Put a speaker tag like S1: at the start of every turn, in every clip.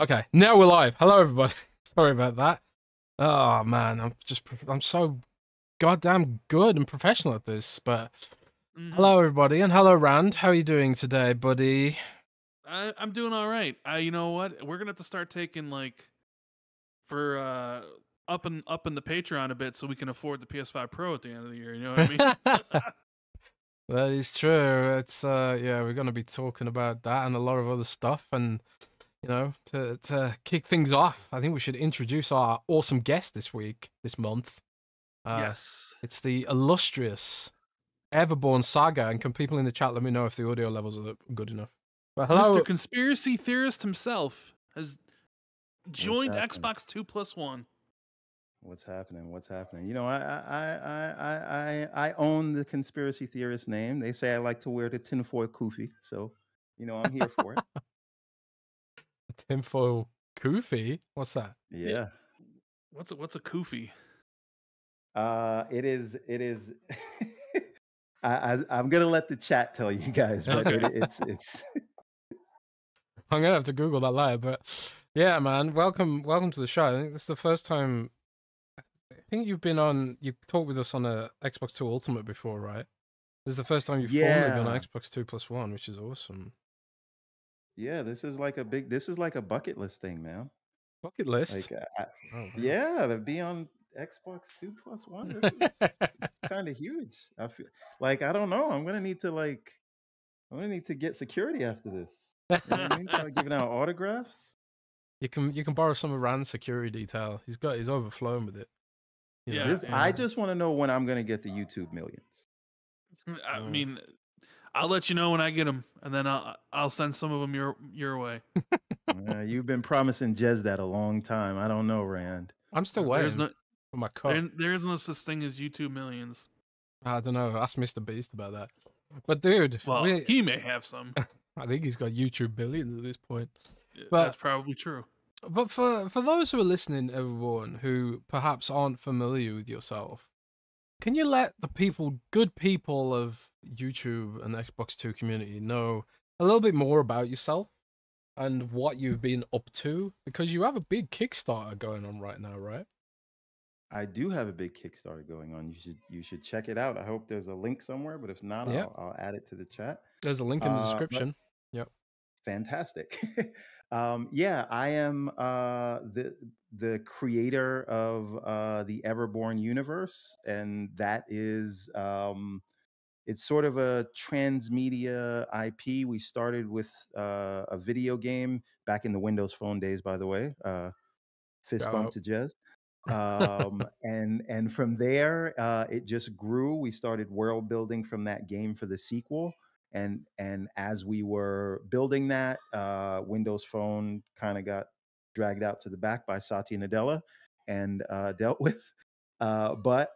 S1: Okay, now we're live. Hello, everybody. Sorry about that. Oh man, I'm so goddamn good and professional at this. But hello, everybody, and hello, Rand. How are you doing today, buddy?
S2: I'm doing all right. You know what? We're gonna have to start taking for up in the Patreon a bit so we can afford the PS5 Pro at the end of the year. You know what I mean?
S1: That is true. It's yeah, we're gonna be talking about that and a lot of other stuff. And to kick things off, I think we should introduce our awesome guest this month.
S2: Yes.
S1: It's the illustrious EVERBORN SAGA. And can people in the chat let me know if the audio levels are good enough? But hello,
S2: Mr. Conspiracy Theorist himself has
S3: What's
S2: joined
S3: happening?
S2: Xbox 2+1.
S3: What's happening? What's happening? You know, I own the conspiracy theorist name. They say I like to wear the tinfoil kufi, so I'm here for it.
S1: tinfoil kufi. What's that?
S3: Yeah.
S2: What's a kufi?
S3: It is. I'm gonna let the chat tell you guys, but
S2: Okay.
S3: it's.
S1: I'm gonna have to Google that later, but yeah, man, welcome to the show. I think this is the first time. I think you've talked with us on a Xbox 2 Ultimate before, right? This is the first time you've formally been on Xbox 2+1, which is awesome.
S3: Yeah, this is like a bucket list thing, man.
S1: Bucket list.
S3: Like,
S1: Oh, wow.
S3: yeah, to be on Xbox 2+1, this is it's kind of huge. I feel like I don't know. I'm gonna need to get security after this. You know what I mean? Start giving out autographs.
S1: You can borrow some of Rand's security detail. He's overflowing with it.
S3: I just want to know when I'm gonna get the YouTube millions.
S2: I mean, I'll let you know when I get them, and then I'll send some of them your way.
S3: You've been promising Jez that a long time. I don't know, Rand.
S1: I'm still waiting for my cut.
S2: There is no such thing as YouTube millions.
S1: I don't know. Ask Mr. Beast about that. But dude,
S2: well, he may have some.
S1: I think he's got YouTube billions at this point.
S2: But that's probably true.
S1: But for those who are listening, everyone who perhaps aren't familiar with yourself, can you let the good people of YouTube and the Xbox 2 community know a little bit more about yourself and what you've been up to? Because you have a big Kickstarter going on right now, right?
S3: I do have a big Kickstarter going on. You should check it out. I hope there's a link somewhere, but if not, I'll add it to the chat.
S1: There's a link in the description. Yep.
S3: Fantastic. Yeah, I am the creator of the EVERBORN universe, and that is it's sort of a transmedia IP. We started with a video game back in the Windows Phone days, by the way. Fist bump to Jez. And from there, it just grew. We started world building from that game for the sequel. And as we were building that, Windows Phone kind of got dragged out to the back by Satya Nadella and dealt with. But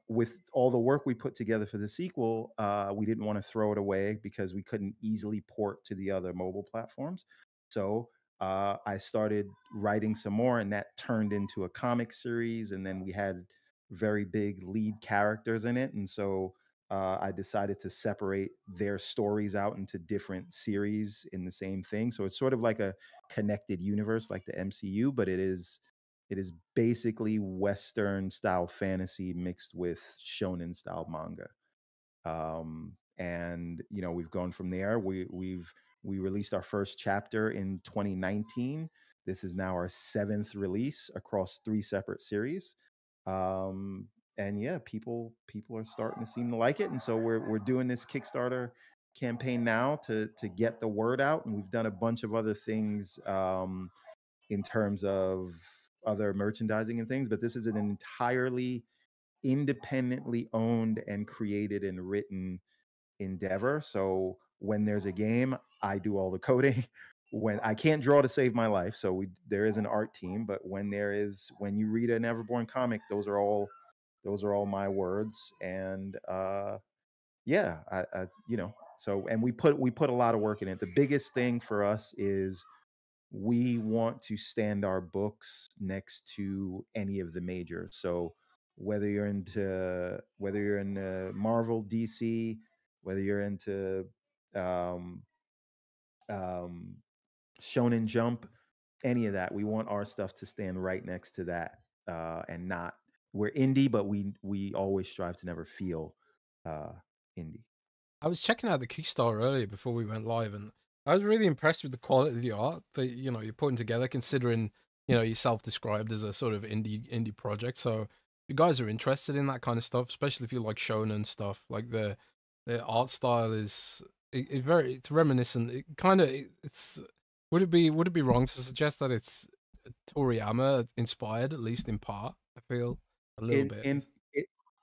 S3: with all the work we put together for the sequel, we didn't want to throw it away because we couldn't easily port to the other mobile platforms. So I started writing some more, and that turned into a comic series. And then we had very big lead characters in it. And so I decided to separate their stories out into different series in the same thing. So it's sort of like a connected universe, like the MCU, but it is basically Western style fantasy mixed with shonen style manga. And we've gone from there. We released our first chapter in 2019. This is now our 7th release across 3 separate series. And yeah, people are starting to seem to like it. And so we're doing this Kickstarter campaign now to get the word out. And we've done a bunch of other things in terms of other merchandising and things, but this is an entirely independently owned and created and written endeavor. So when there's a game, I do all the coding. When I can't draw to save my life, so there is an art team, but when you read an EVERBORN comic, those are all my words. And yeah, I so, and we put a lot of work in it. The biggest thing for us is we want to stand our books next to any of the majors. So whether you're in Marvel, DC, whether you're into Shonen Jump, any of that. We want our stuff to stand right next to that, and not, we're indie, but we always strive to never feel indie.
S1: I was checking out the Kickstarter earlier before we went live, and I was really impressed with the quality of the art that you're putting together. Considering you're self-described as a sort of indie project, so if you guys are interested in that kind of stuff, especially if you like shonen stuff, like the art style is it's reminiscent. It kind of it's would it be wrong to suggest that it's Toriyama inspired, at least in part? I feel a little bit.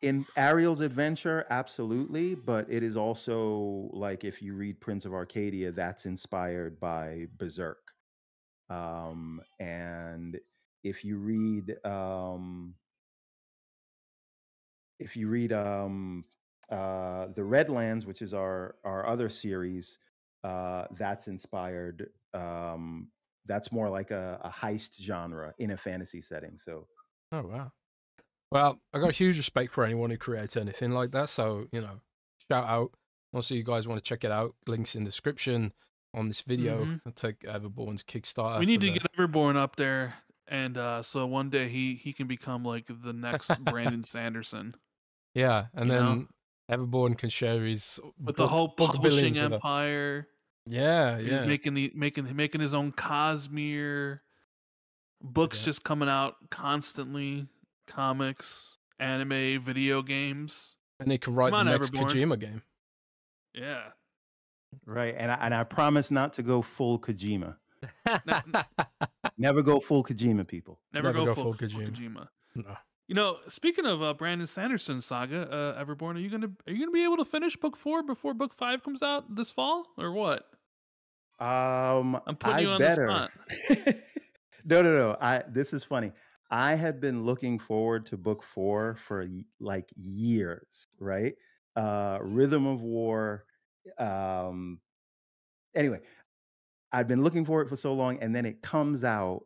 S3: In Ariel's adventure, absolutely, but it is also like, if you read Prince of Arcadia, that's inspired by Berserk. And if you read the Redlands, which is our other series, that's inspired. That's more like a heist genre in a fantasy setting. So,
S1: oh wow. Well, I got a huge respect for anyone who creates anything like that. So, shout out. Also, you guys want to check it out, links in the description on this video. I'll take Everborn's Kickstarter.
S2: We need to get Everborn up there, and so one day he can become like the next Brandon Sanderson.
S1: Yeah, and then Everborn can share his
S2: with the whole publishing empire.
S1: Yeah,
S2: he's making his own Cosmere books, just coming out constantly. Comics, anime, video games,
S1: and they can write the next Kojima game.
S2: Yeah,
S3: right. And I promise not to go full Kojima. Never go full Kojima, people.
S2: Never go full Kojima. No. Speaking of Brandon Sanderson saga, Everborn, are you gonna be able to finish book 4 before book 5 comes out this fall, or what?
S3: I'm
S2: putting you on the spot.
S3: No. This is funny. I have been looking forward to book 4 for like years, right? Rhythm of War. Anyway, I've been looking for it for so long, and then it comes out,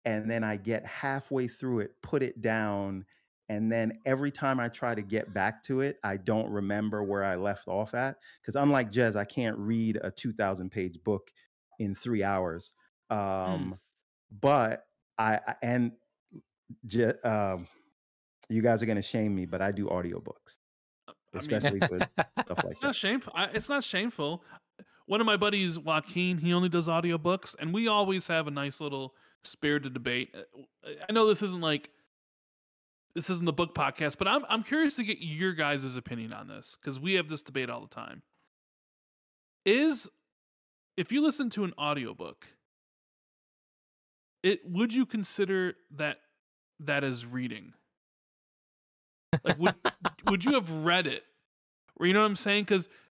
S3: and then I get halfway through it, put it down, and then every time I try to get back to it, I don't remember where I left off at. Because unlike Jez, I can't read a 2,000-page book in 3 hours. But you guys are going to shame me, but I do audiobooks, especially for stuff like that.
S2: It's not shameful. One of my buddies, Joaquin, he only does audiobooks, and we always have a nice little spirited debate. I know this isn't the book podcast, but I'm curious to get your guys' opinion on this, because we have this debate all the time. If you listen to an audiobook, would you consider that as reading? Like, would you have read it? Or, you know what I'm saying?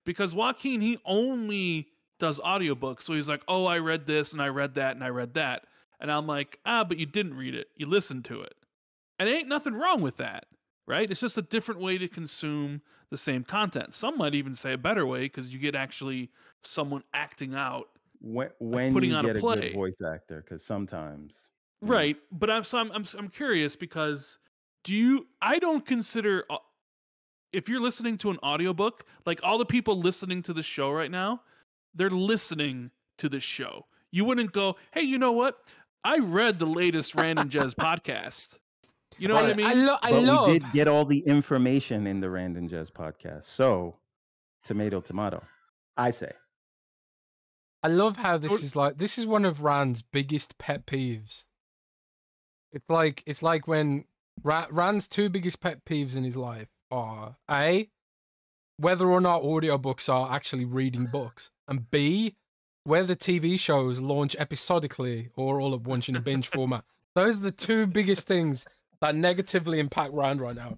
S2: Because Joaquin, he only does audiobooks. So he's like, oh, I read this and I read that and I read that. And I'm like, but you didn't read it. You listened to it. And ain't nothing wrong with that, right? It's just a different way to consume the same content. Some might even say a better way, because you get actually someone acting out.
S3: When
S2: putting
S3: you
S2: on
S3: get
S2: a play.
S3: Good voice actor, because sometimes.
S2: Right. But I'm curious, because I don't consider, if you're listening to an audiobook, like all the people listening to the show right now, they're listening to the show. You wouldn't go, hey, you know what? I read the latest Random Jazz podcast. You know what I mean?
S3: We did get all the information in the Random Jazz podcast. So, tomato, I say.
S1: I love how this is one of Rand's biggest pet peeves. It's like when Rand's 2 biggest pet peeves in his life are A, whether or not audiobooks are actually reading books, and B, whether TV shows launch episodically or all at once in a binge format. Those are the 2 biggest things that negatively impact Rand right now.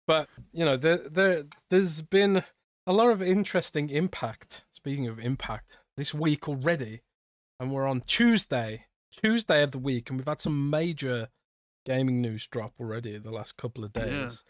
S1: But, there's been a lot of interesting impact, speaking of impact, this week already. And we're on Tuesday of the week, and we've had some major gaming news drop already the last couple of days.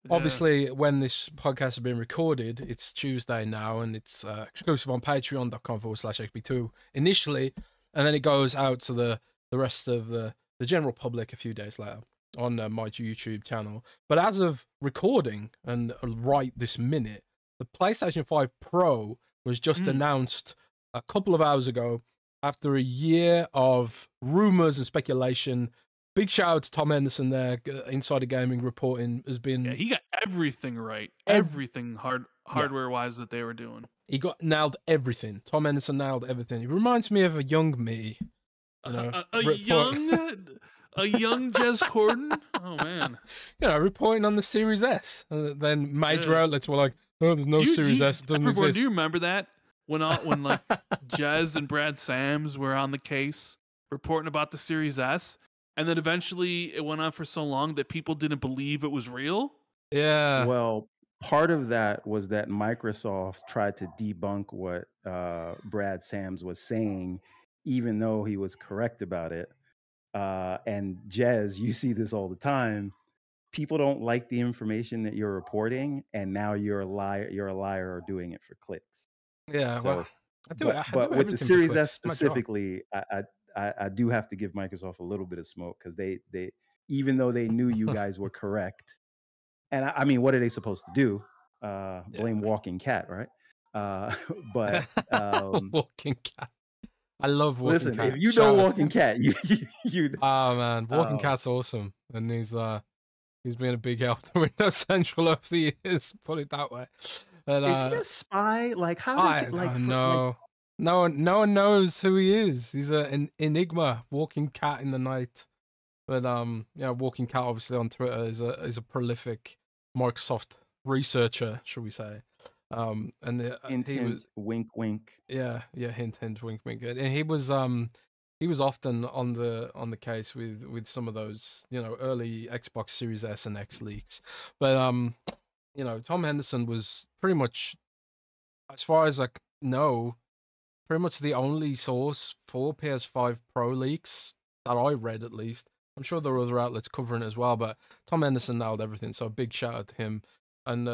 S1: Yeah. Obviously, when this podcast has been recorded, it's Tuesday now, and it's exclusive on patreon.com/XB2 initially, and then it goes out to the rest of the general public a few days later on my YouTube channel. But as of recording and right this minute, the PlayStation 5 Pro was just announced a couple of hours ago, after a year of rumors and speculation. Big shout out to Tom Henderson there, Insider Gaming reporting has been.
S2: Yeah, he got everything right. Everything hardware wise that they were doing.
S1: He nailed everything. Tom Henderson nailed everything. He reminds me of a young me. You know,
S2: a young Jez Corden. Oh man,
S1: you know, reporting on the Series S. Then major outlets were like, "Oh, there's no Series S. It doesn't exist."
S2: Do you remember that when like Jez and Brad Sams were on the case reporting about the Series S, and then eventually it went on for so long that people didn't believe it was real?
S1: Yeah.
S3: Well, part of that was that Microsoft tried to debunk what Brad Sams was saying, even though he was correct about it. And Jez, you see this all the time. People don't like the information that you're reporting, and now you're a liar. You're a liar or doing it for clicks.
S1: Yeah.
S3: So,
S1: Well, I do
S3: but with the
S1: everything for
S3: Series
S1: clicks.
S3: S
S1: It's my job.
S3: specifically, I do have to give Microsoft a little bit of smoke because they even though they knew you guys were correct, and I mean, what are they supposed to do? Blame Walking Cat, right? But
S1: Walking Cat. I love Walking
S3: listen,
S1: Cat.
S3: if you know Walking Cat, you
S1: oh man, Walking Cat's awesome, and he's been a big help to Windows Central over the years. Put it that way. And,
S3: is he a spy? Like, how does it like?
S1: No one knows who he is. He's an enigma, Walking Cat in the night. But yeah, Walking Cat obviously on Twitter is a prolific Microsoft researcher, shall we say? And
S3: hint,
S1: he was
S3: wink, wink.
S1: Yeah, hint, wink, wink. And he was often on the case with some of those, you know, early Xbox Series S and X leaks. But you know, Tom Henderson was pretty much, as far as I know, pretty much the only source for PS5 Pro leaks that I read, at least. I'm sure there are other outlets covering it as well, but Tom Henderson nailed everything, so a big shout out to him. And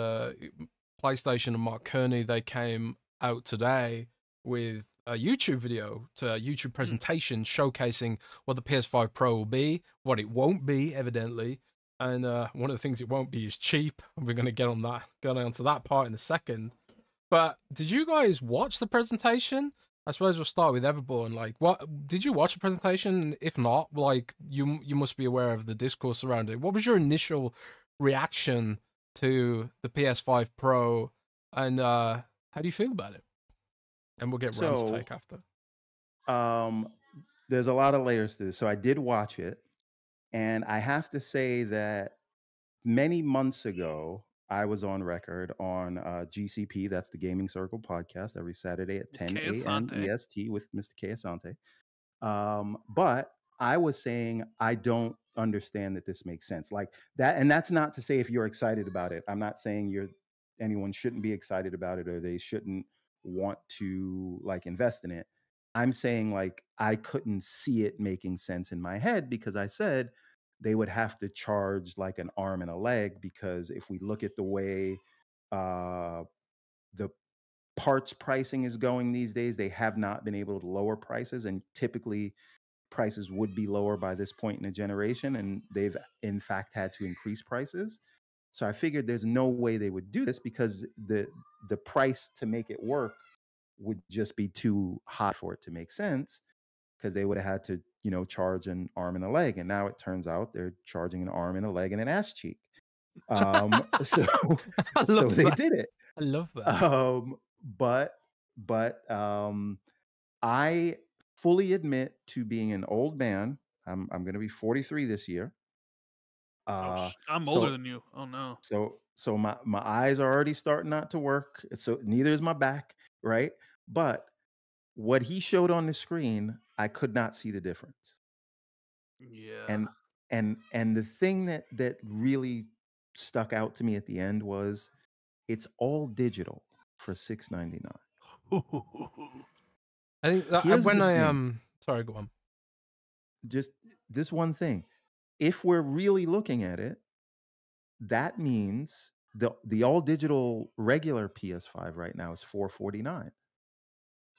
S1: PlayStation and Mark Kearney, they came out today with a YouTube video, to a YouTube presentation showcasing what the PS5 Pro will be, what it won't be, evidently. And one of the things it won't be is cheap. We're going to get onto that part in a second. But did you guys watch the presentation? I suppose we'll start with EVERBORN. Like, what did you watch the presentation? If not, like, you must be aware of the discourse around it. What was your initial reaction to the PS5 Pro, and how do you feel about it? And we'll get Rand's take after.
S3: There's a lot of layers to this. So I did watch it, and I have to say that many months ago, I was on record on GCP, that's the Gaming Circle podcast, every Saturday at 10 a.m. EST with Mr. K. Asante. But I was saying I don't understand that this makes sense. Like that, and that's not to say if you're excited about it. I'm not saying anyone shouldn't be excited about it or they shouldn't want to like invest in it. I'm saying like I couldn't see it making sense in my head because I said they would have to charge like an arm and a leg, because if we look at the way the parts pricing is going these days, they have not been able to lower prices, and typically prices would be lower by this point in the generation, and they've in fact had to increase prices. So I figured there's no way they would do this because the price to make it work would just be too high for it to make sense, because they would have had to, you know, charge an arm and a leg. And now it turns out they're charging an arm and a leg and an ass cheek. So they did it.
S1: I love that.
S3: But I fully admit to being an old man. I'm going to be 43 this year.
S2: I'm older than you. Oh no.
S3: So my eyes are already starting not to work. So neither is my back, right? But what he showed on the screen, I could not see the difference.
S2: Yeah.
S3: And the thing that really stuck out to me at the end was it's all digital for $699.
S1: I think sorry, go on.
S3: Just this one thing. If we're really looking at it, that means the all digital regular PS5 right now is $449.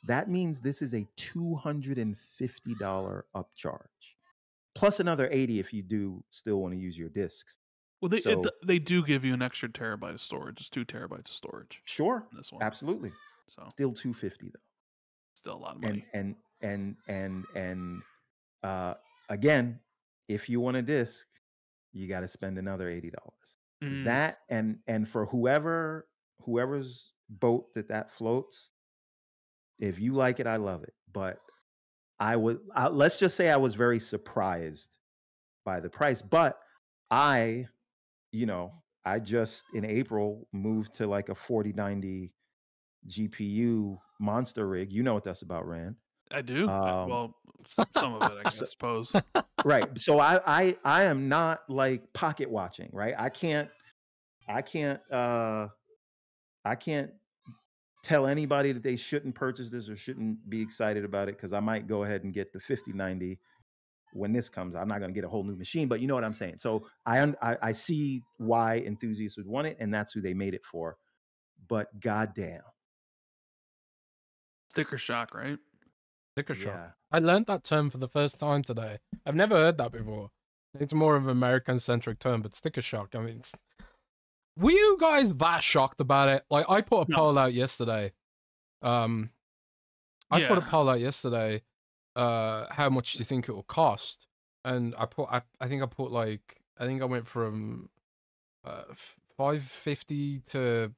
S3: That means this is a $250 upcharge, plus another $80 if you do still want to use your discs.
S2: Well, they do give you an extra terabyte of storage. It's 2 terabytes of storage.
S3: Sure,
S2: this one,
S3: absolutely.
S2: So
S3: still $250 though.
S2: Still a lot of money.
S3: And and again, if you want a disc, you got to spend another $80.
S2: Mm,
S3: That and for whoever's boat that floats, if you like it, I love it. But let's just say I was very surprised by the price. But I, you know, I just in April moved to like a 4090 GPU monster rig. You know what that's about, Rand.
S2: I do.
S3: Um,
S2: Well, some of it, I
S3: so,
S2: suppose.
S3: right. So I am not like pocket watching, right? I can't I can't tell anybody that they shouldn't purchase this or shouldn't be excited about it, because I might go ahead and get the 5090 when this comes. I'm not going to get a whole new machine, but you know what I'm saying. So I see why enthusiasts would want it, and that's who they made it for. But goddamn,
S2: Sticker shock, right?
S1: Sticker shock.
S3: yeah.
S1: I learned that term for the first time today. I've never heard that before. It's more of an American-centric term, but sticker shock. I mean, were you guys that shocked about it? Like, I put a
S2: No.
S1: poll out yesterday. I put a
S2: Yeah.
S1: poll out yesterday. How much do you think it will cost? And I think I went from 550 to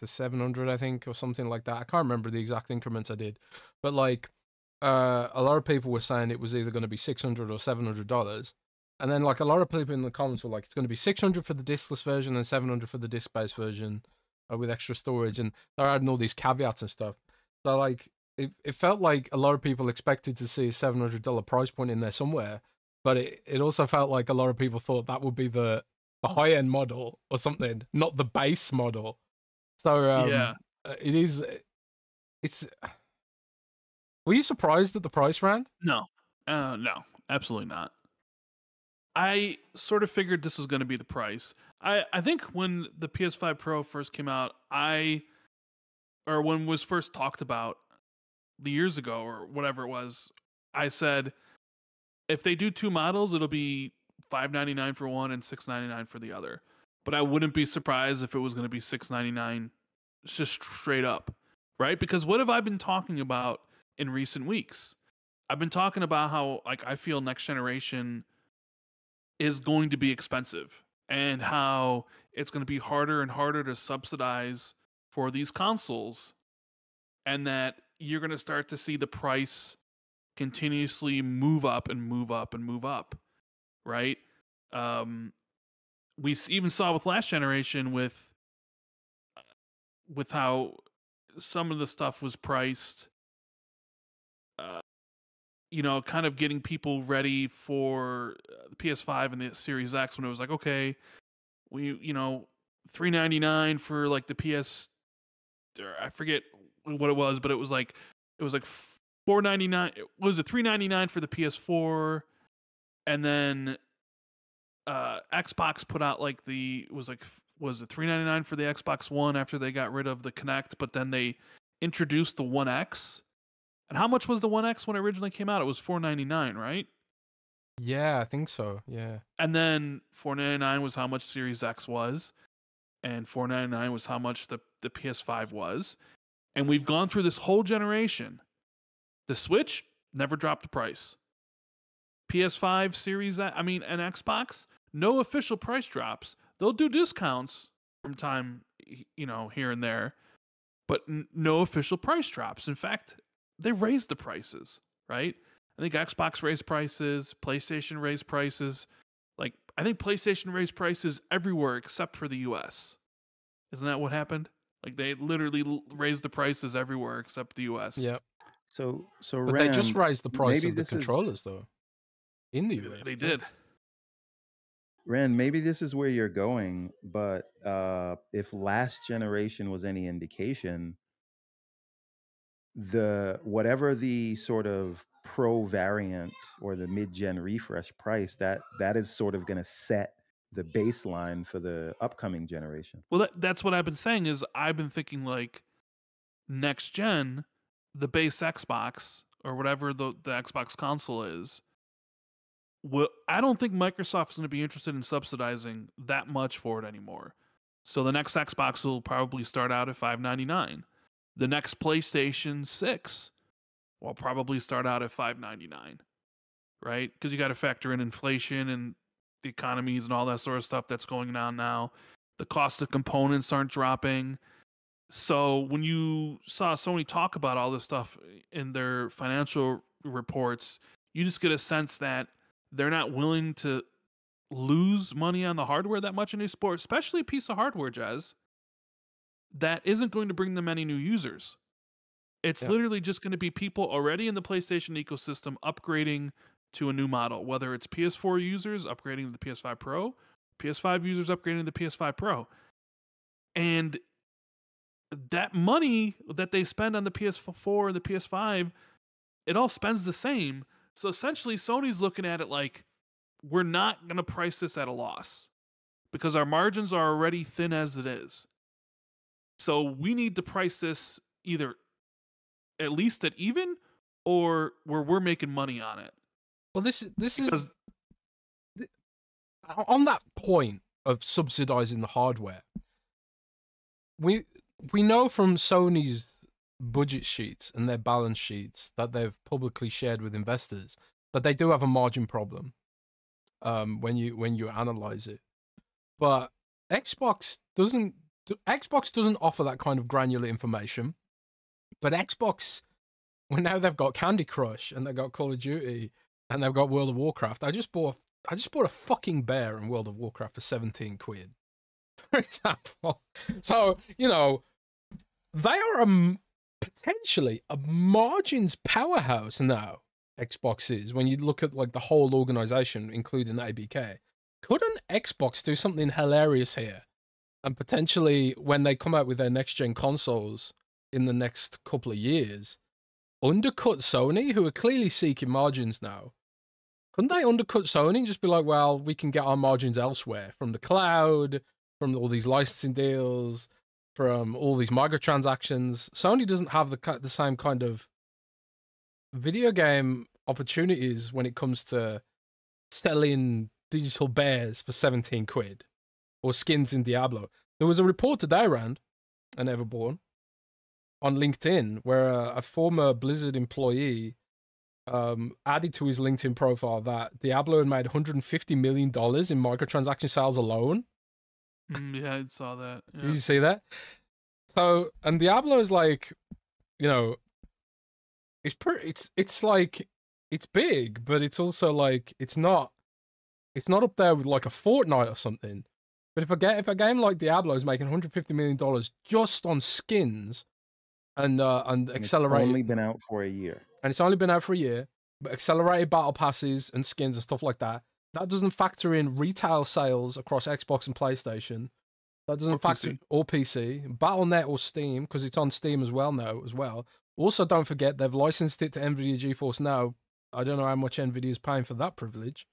S1: 700, I think, or something like that. I can't remember the exact increments I did, but like a lot of people were saying it was either going to be $600 or $700, and then like a lot of people in the comments were like, it's going to be $600 for the diskless version and $700 for the disc-based version with extra storage, and they're adding all these caveats and stuff. So like it felt like a lot of people expected to see a $700 price point in there somewhere, but it also felt like a lot of people thought that would be the high-end model or something, not the base model. So
S2: Yeah.
S1: it's. Were you surprised at the price, Rand?
S2: No. No, absolutely not. I sort of figured this was going to be the price. I think when the PS5 Pro first came out, or when it was first talked about the years ago or whatever it was, I said if they do two models, it'll be $599 for one and $699 for the other. But I wouldn't be surprised if it was going to be $699 just straight up, right? Because what have I been talking about in recent weeks? I've been talking about how like I feel next generation is going to be expensive and how it's going to be harder and harder to subsidize for these consoles, and that you're going to start to see the price continuously move up and move up and move up, right? We even saw with last generation with how some of the stuff was priced, kind of getting people ready for the PS5 and the Series X, when it was like, okay, we, $399 for like the PS, or I forget what it was, but it was like $499. Was it $399 for the PS4, and then Xbox put out like was it $399 for the Xbox One after they got rid of the Kinect, but then they introduced the One X. And how much was the One X when it originally came out? It was $499, right?
S1: Yeah, I think so. Yeah.
S2: And then $499 was how much Series X was, and $499 was how much the PS5 was. And we've gone through this whole generation. The Switch never dropped the price. PS5, Series X, and Xbox, no official price drops. They'll do discounts from time, here and there, but no official price drops. In fact, they raised the prices, right? I think Xbox raised prices, PlayStation raised prices. Like, I think PlayStation raised prices everywhere except for the US. Isn't that what happened? Like, they literally raised the prices everywhere except the US.
S1: Yep.
S3: So
S1: But they just raised the price
S3: maybe
S1: of the controllers, though, in the US.
S2: They did.
S3: Rand, maybe this is where you're going, but if last generation was any indication, whatever the sort of pro variant or the mid-gen refresh price, that is sort of going to set the baseline for the upcoming generation.
S2: Well, that's what I've been saying. Is I've been thinking like next gen, the base Xbox or whatever the Xbox console is. Well, I don't think Microsoft's going to be interested in subsidizing that much for it anymore. So the next Xbox will probably start out at $599. The next PlayStation 6 will probably start out at $599, right? Because you got to factor in inflation and the economies and all that sort of stuff that's going on now. The cost of components aren't dropping. So when you saw Sony talk about all this stuff in their financial reports, you just get a sense that they're not willing to lose money on the hardware that much in esports, especially a piece of hardware, Jazz, that isn't going to bring them any new users. It's
S1: Yeah.
S2: literally just going to be people already in the PlayStation ecosystem upgrading to a new model, whether it's PS4 users upgrading to the PS5 Pro, PS5 users upgrading to the PS5 Pro. And that money that they spend on the PS4 and the PS5, it all spends the same. So essentially, Sony's looking at it like, we're not going to price this at a loss because our margins are already thin as it is. So we need to price this either at least at even or where we're making money on it.
S1: Well, this
S2: Because
S1: is on that point of subsidizing the hardware. We know from Sony's budget sheets and their balance sheets that they've publicly shared with investors that they do have a margin problem when you analyze it. But Xbox doesn't offer that kind of granular information. But Xbox, well, now they've got Candy Crush and they've got Call of Duty and they've got World of Warcraft. I just bought a fucking bear in World of Warcraft for 17 quid, for example. So, you know, they are potentially a margins powerhouse now, Xbox is, when you look at like the whole organization, including ABK. Couldn't Xbox do something hilarious here? And potentially, when they come out with their next-gen consoles in the next couple of years, undercut Sony, who are clearly seeking margins now. Couldn't they undercut Sony and just be like, well, we can get our margins elsewhere, from the cloud, from all these licensing deals, from all these microtransactions? Sony doesn't have the same kind of video game opportunities when it comes to selling digital bears for 17 quid or skins in Diablo. There was a report today around an EVERBORN on LinkedIn where a former Blizzard employee added to his LinkedIn profile that Diablo had made $150 million in microtransaction sales alone.
S2: Yeah, I saw that. Yeah.
S1: Did you see that? So, and Diablo is like, you know, it's like, it's big, but it's also like, it's not up there with like a Fortnite or something. But if a game like Diablo is making $150 million just on skins and accelerated,
S3: it's only been out for a year.
S1: And it's only been out for a year, but accelerated battle passes and skins and stuff like that, that doesn't factor in retail sales across Xbox and PlayStation. That doesn't factor or PC, Battle.net or Steam, because it's on Steam as well now as well. Also, don't forget they've licensed it to Nvidia GeForce Now. I don't know how much Nvidia is paying for that privilege.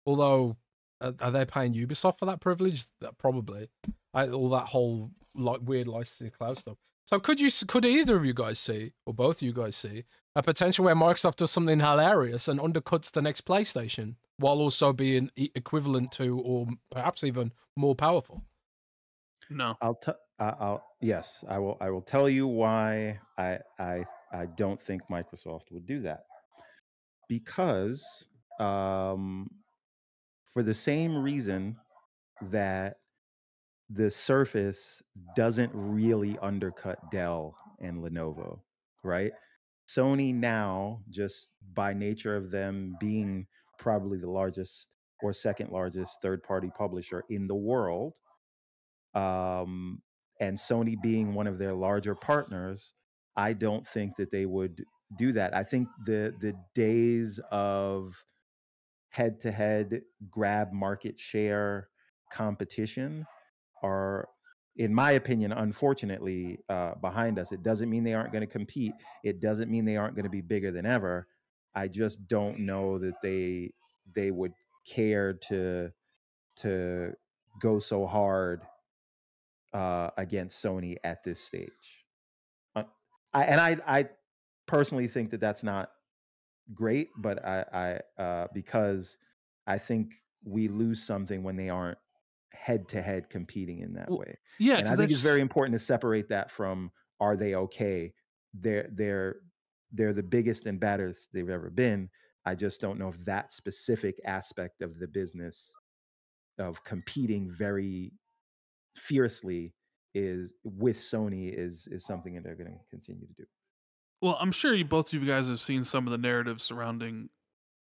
S1: Although, are they paying Ubisoft for that privilege? Probably. All that whole like weird licensing cloud stuff. So could either of you guys see, or both of you guys see, a potential where Microsoft does something hilarious and undercuts the next PlayStation while also being equivalent to, or perhaps even more powerful?
S2: No.
S3: Yes, I will tell you why I don't think Microsoft would do that. Because for the same reason that the Surface doesn't really undercut Dell and Lenovo, right? Sony now, just by nature of them being probably the largest or second largest third-party publisher in the world, and Sony being one of their larger partners, I don't think that they would do that. I think the days of head-to-head grab market share competition are, in my opinion, unfortunately, behind us. It doesn't mean they aren't going to compete. It doesn't mean they aren't going to be bigger than ever. I just don't know that they would care to go so hard against Sony at this stage. I personally think that that's not great, but I because I think we lose something when they aren't head-to-head competing in that way.
S2: Yeah,
S3: And I think it's very important to separate that from, are they okay? They're they're the biggest and baddest they've ever been. I just don't know if that specific aspect of the business of competing very fiercely is with Sony is something that they're going to continue to do.
S2: Well, I'm sure both of you guys have seen some of the narratives surrounding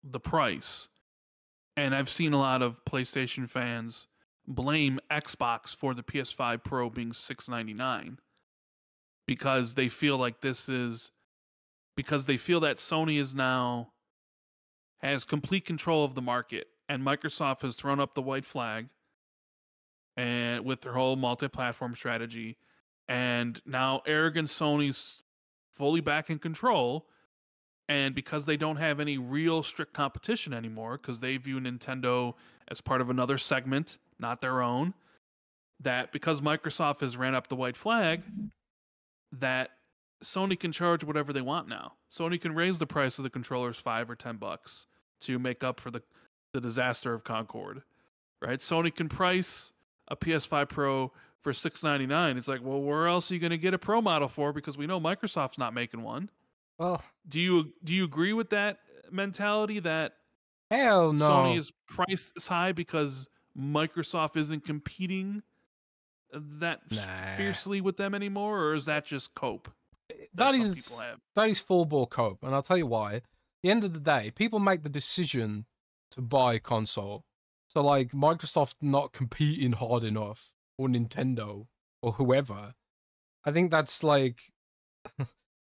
S2: the price, and I've seen a lot of PlayStation fans blame Xbox for the PS5 Pro being $699 because they feel like because they feel that Sony is now has complete control of the market, and Microsoft has thrown up the white flag and with their whole multi-platform strategy, and now arrogant Sony's fully back in control. And because they don't have any real strict competition anymore, because they view Nintendo as part of another segment, not their own, that because Microsoft has ran up the white flag, that Sony can charge whatever they want now. Sony can raise the price of the controllers $5 or $10 to make up for the disaster of Concord, right? Sony can price a PS5 Pro for $699. It's like, well, where else are you going to get a Pro model for? Because we know Microsoft's not making one.
S1: Well,
S2: do you agree with that mentality that
S1: hell no.
S2: Sony is priced as high because Microsoft isn't competing that fiercely with them anymore, or is that just cope?
S1: That is full bore cope, and I'll tell you why. At the end of the day, people make the decision to buy a console. So like Microsoft not competing hard enough, or Nintendo, or whoever, I think that's like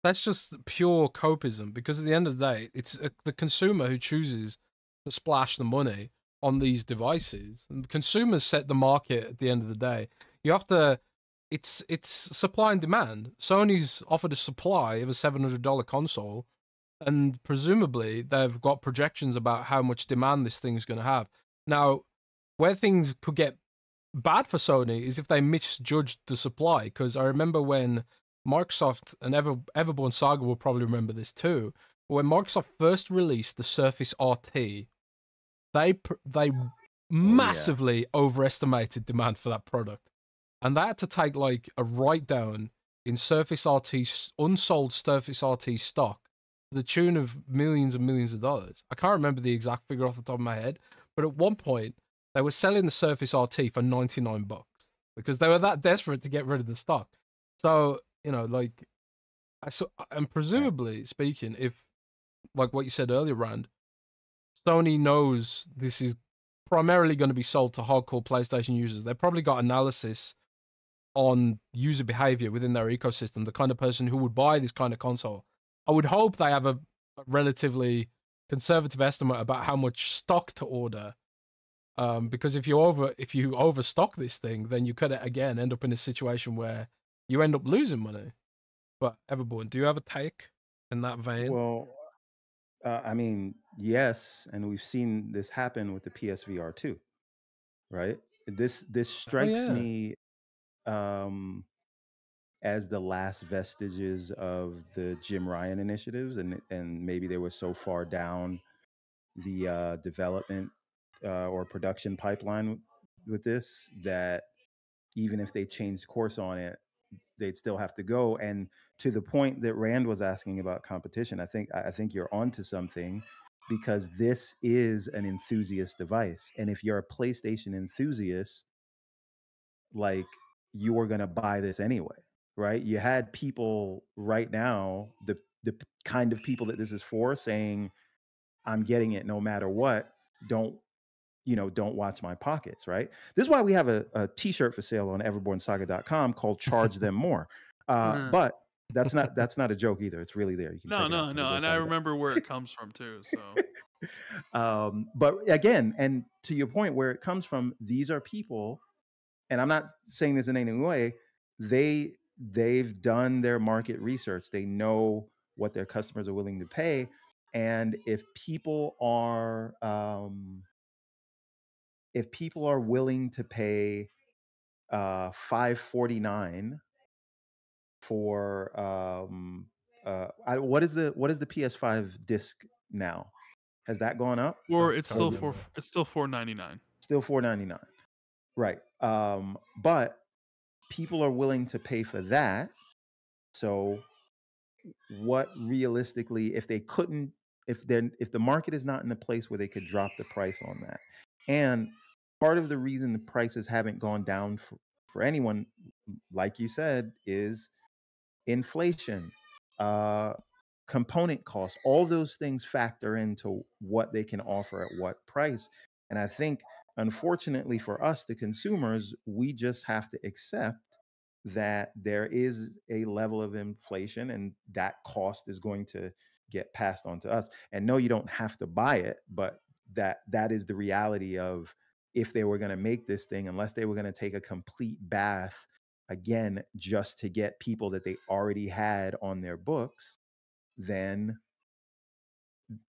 S1: that's just pure copism, because at the end of the day, it's the consumer who chooses to splash the money on these devices, and the consumers set the market at the end of the day. You have to, it's supply and demand. Sony's offered a supply of a $700 console, and presumably they've got projections about how much demand this thing's going to have. Now, where things could get bad for Sony is if they misjudged the supply, because I remember when Microsoft, and EVERBORN SAGA will probably remember this too, when Microsoft first released the Surface RT, they massively overestimated demand for that product. And they had to take like a write-down in Surface RT, unsold Surface RT stock, to the tune of millions and millions of dollars. I can't remember the exact figure off the top of my head, but at one point, they were selling the Surface RT for $99 because they were that desperate to get rid of the stock. So, you know, like, and presumably speaking, if, like what you said earlier, Rand, Sony knows this is primarily going to be sold to hardcore PlayStation users. They've probably got analysis on user behavior within their ecosystem, the kind of person who would buy this kind of console. I would hope they have a relatively conservative estimate about how much stock to order. Because if you overstock this thing, then you could again end up in a situation where you end up losing money. But EVERBORN, do you have a take in that vein?
S3: Well, I mean, yes, and we've seen this happen with the PSVR 2, right? This strikes me as the last vestiges of the Jim Ryan initiatives, and maybe they were so far down the development or production pipeline with this that even if they changed course on it, they'd still have to go. And to the point that Rand was asking about competition, I think you're onto something, because this is an enthusiast device. And if you're a PlayStation enthusiast, like, you are going to buy this anyway, right? You had people right now, the kind of people that this is for, saying, I'm getting it no matter what. Don't watch my pockets, right? This is why we have a t-shirt for sale on everbornsaga.com called Charge Them More. But that's not a joke either. It's really there. You can check it out.
S2: No. And I remember where it comes from too. So
S3: but again, and to your point, where it comes from, these are people, and I'm not saying this in any way, they've done their market research. They know what their customers are willing to pay. And if people are willing to pay $549 for what is the PS5 disc now? Has that gone up?
S2: Or it's still $499.
S3: Still $499. Right. But people are willing to pay for that. So what realistically, if they couldn't, if the market is not in a place where they could drop the price on that, and part of the reason the prices haven't gone down for anyone, like you said, is inflation, uh, component costs, all those things factor into what they can offer at what price. And I think, unfortunately for us, the consumers, we just have to accept that there is a level of inflation and that cost is going to get passed on to us. And no, you don't have to buy it, but that is the reality of, if they were going to make this thing, unless they were going to take a complete bath again just to get people that they already had on their books, then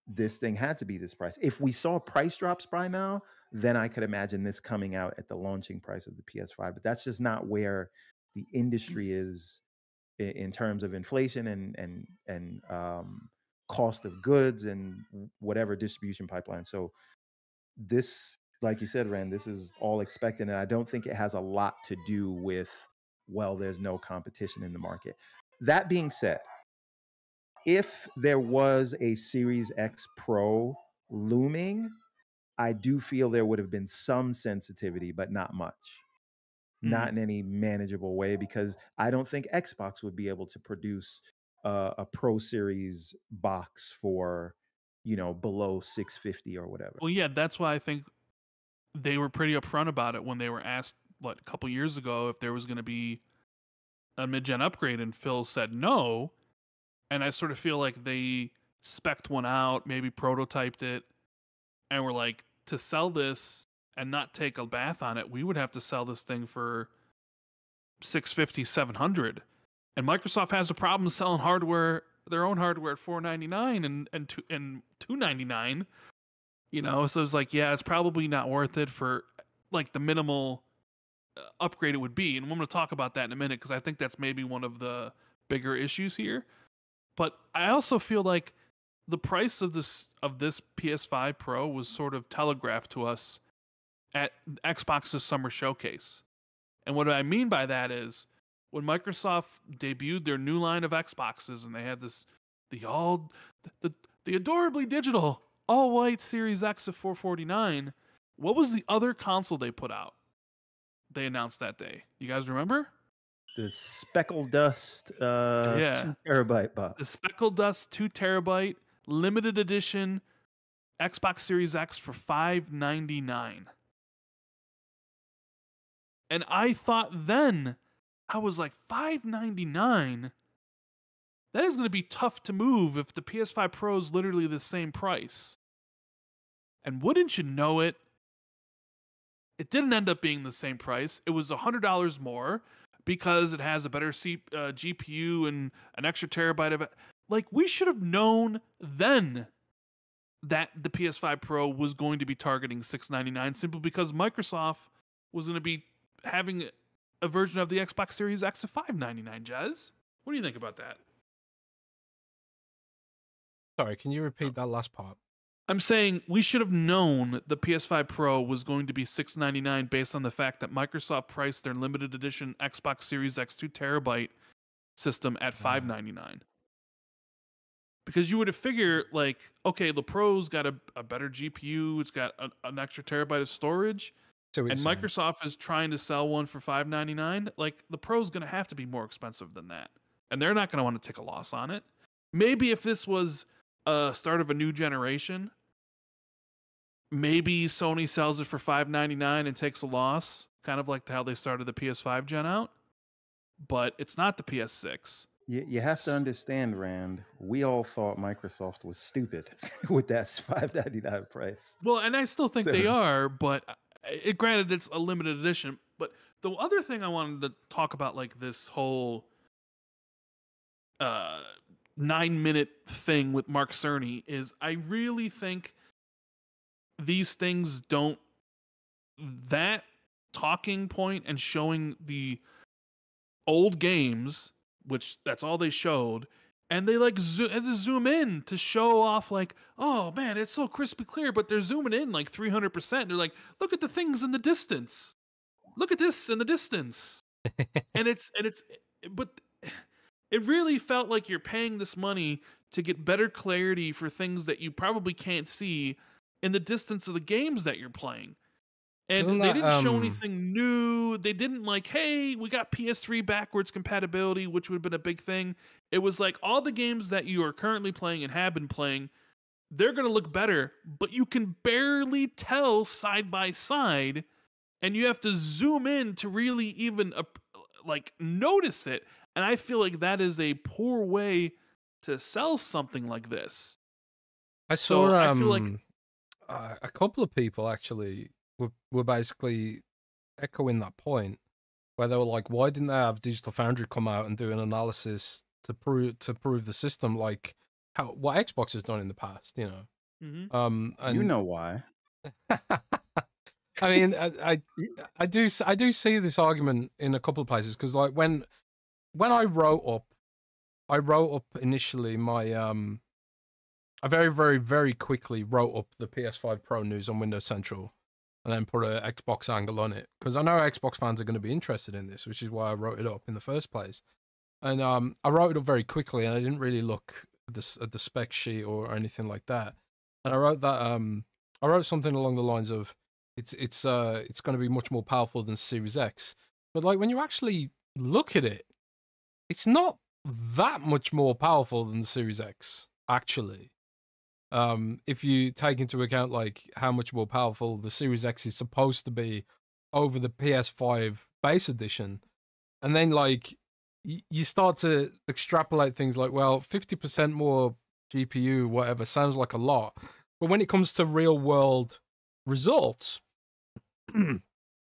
S3: this thing had to be this price. If we saw price drops by now, then I could imagine this coming out at the launching price of the PS5. But that's just not where the industry is in terms of inflation and cost of goods and whatever distribution pipeline. So this, like you said, Rand, this is all expected, and I don't think it has a lot to do with, well, there's no competition in the market. That being said, if there was a Series X Pro looming, I do feel there would have been some sensitivity, but not much. Not in any manageable way, because I don't think Xbox would be able to produce a Pro Series box for, below 650 or whatever.
S2: Well, yeah, that's why I think they were pretty upfront about it when they were asked, a couple years ago, if there was going to be a mid-gen upgrade, and Phil said no. And I sort of feel like they spec'd one out, maybe prototyped it, and were like, to sell this and not take a bath on it, we would have to sell this thing for $650, $700. And Microsoft has a problem selling hardware, their own hardware, at $499 and $299. So it's like, yeah, it's probably not worth it for like the minimal upgrade it would be. And I'm going to talk about that in a minute, because I think that's maybe one of the bigger issues here. But I also feel like the price of this PS5 Pro was sort of telegraphed to us at Xbox's summer showcase. And what I mean by that is, when Microsoft debuted their new line of Xboxes, and they had the adorably digital all white Series X of $449, what was the other console they put out? They announced that day. You guys remember?
S3: The Speckle Dust 2 terabyte box.
S2: The Speckle Dust 2 terabyte limited edition Xbox Series X for $599. And I thought then, I was like, $599? That is going to be tough to move if the PS5 Pro is literally the same price. And wouldn't you know it, it didn't end up being the same price. It was $100 more, because it has a better GPU and an extra terabyte of it. Like, we should have known then that the PS5 Pro was going to be targeting $699, simply because Microsoft was going to be having a version of the Xbox Series X of $599. Jez, what do you think about that?
S1: Sorry, can you repeat that last part?
S2: I'm saying we should have known the PS5 Pro was going to be $699, based on the fact that Microsoft priced their limited edition Xbox Series X 2 terabyte system at $599. Because you would have figured, like, okay, the Pro's got a better GPU, it's got an extra terabyte of storage, and Microsoft is trying to sell one for $599. Like, the Pro's going to have to be more expensive than that, and they're not going to want to take a loss on it. Maybe if this was start of a new generation, maybe Sony sells it for $599 and takes a loss, kind of like how they started the PS5 gen out. But it's not the PS6.
S3: You have to understand, Rand, we all thought Microsoft was stupid with that $599 price.
S2: Well, and I still think they are, but granted, it's a limited edition. But the other thing I wanted to talk about, like this whole 9-minute thing with Mark Cerny, is I really think these things don't, that talking point and showing the old games, which that's all they showed, and they like zoom in to show off, like, oh man, it's so crispy clear, but they're zooming in like 300%. They're like, look at the things in the distance, look at this in the distance. and it's but it really felt like you're paying this money to get better clarity for things that you probably can't see in the distance of the games that you're playing. And
S1: Isn't
S2: they
S1: that
S2: didn't show anything new. They didn't like, hey, we got PS3 backwards compatibility, which would have been a big thing. It was like all the games that you are currently playing and have been playing, they're going to look better, but you can barely tell side by side, and you have to zoom in to really even like notice it. And I feel like that is a poor way to sell something like this.
S1: I
S2: So
S1: saw
S2: I feel like
S1: a couple of people actually were basically echoing that point, where they were like, why didn't they have Digital Foundry come out and do an analysis to prove the system like what Xbox has done in the past, you know?
S2: mhm.
S1: And
S3: You know why?
S1: I mean, I do see this argument in a couple of places, because like when I wrote up initially my I very quickly wrote up the PS5 Pro news on Windows Central, and then put a Xbox angle on it, because I know Xbox fans are going to be interested in this, which is why I wrote it up in the first place. And I wrote it up very quickly, and I didn't really look at the spec sheet or anything like that. And I wrote that I wrote something along the lines of it's going to be much more powerful than Series X. But like when you actually look at it, it's not that much more powerful than the Series X, actually. If you take into account like how much more powerful the Series X is supposed to be over the PS5 base edition, and then like you start to extrapolate things like, well, 50% more GPU, whatever, sounds like a lot, but when it comes to real world results,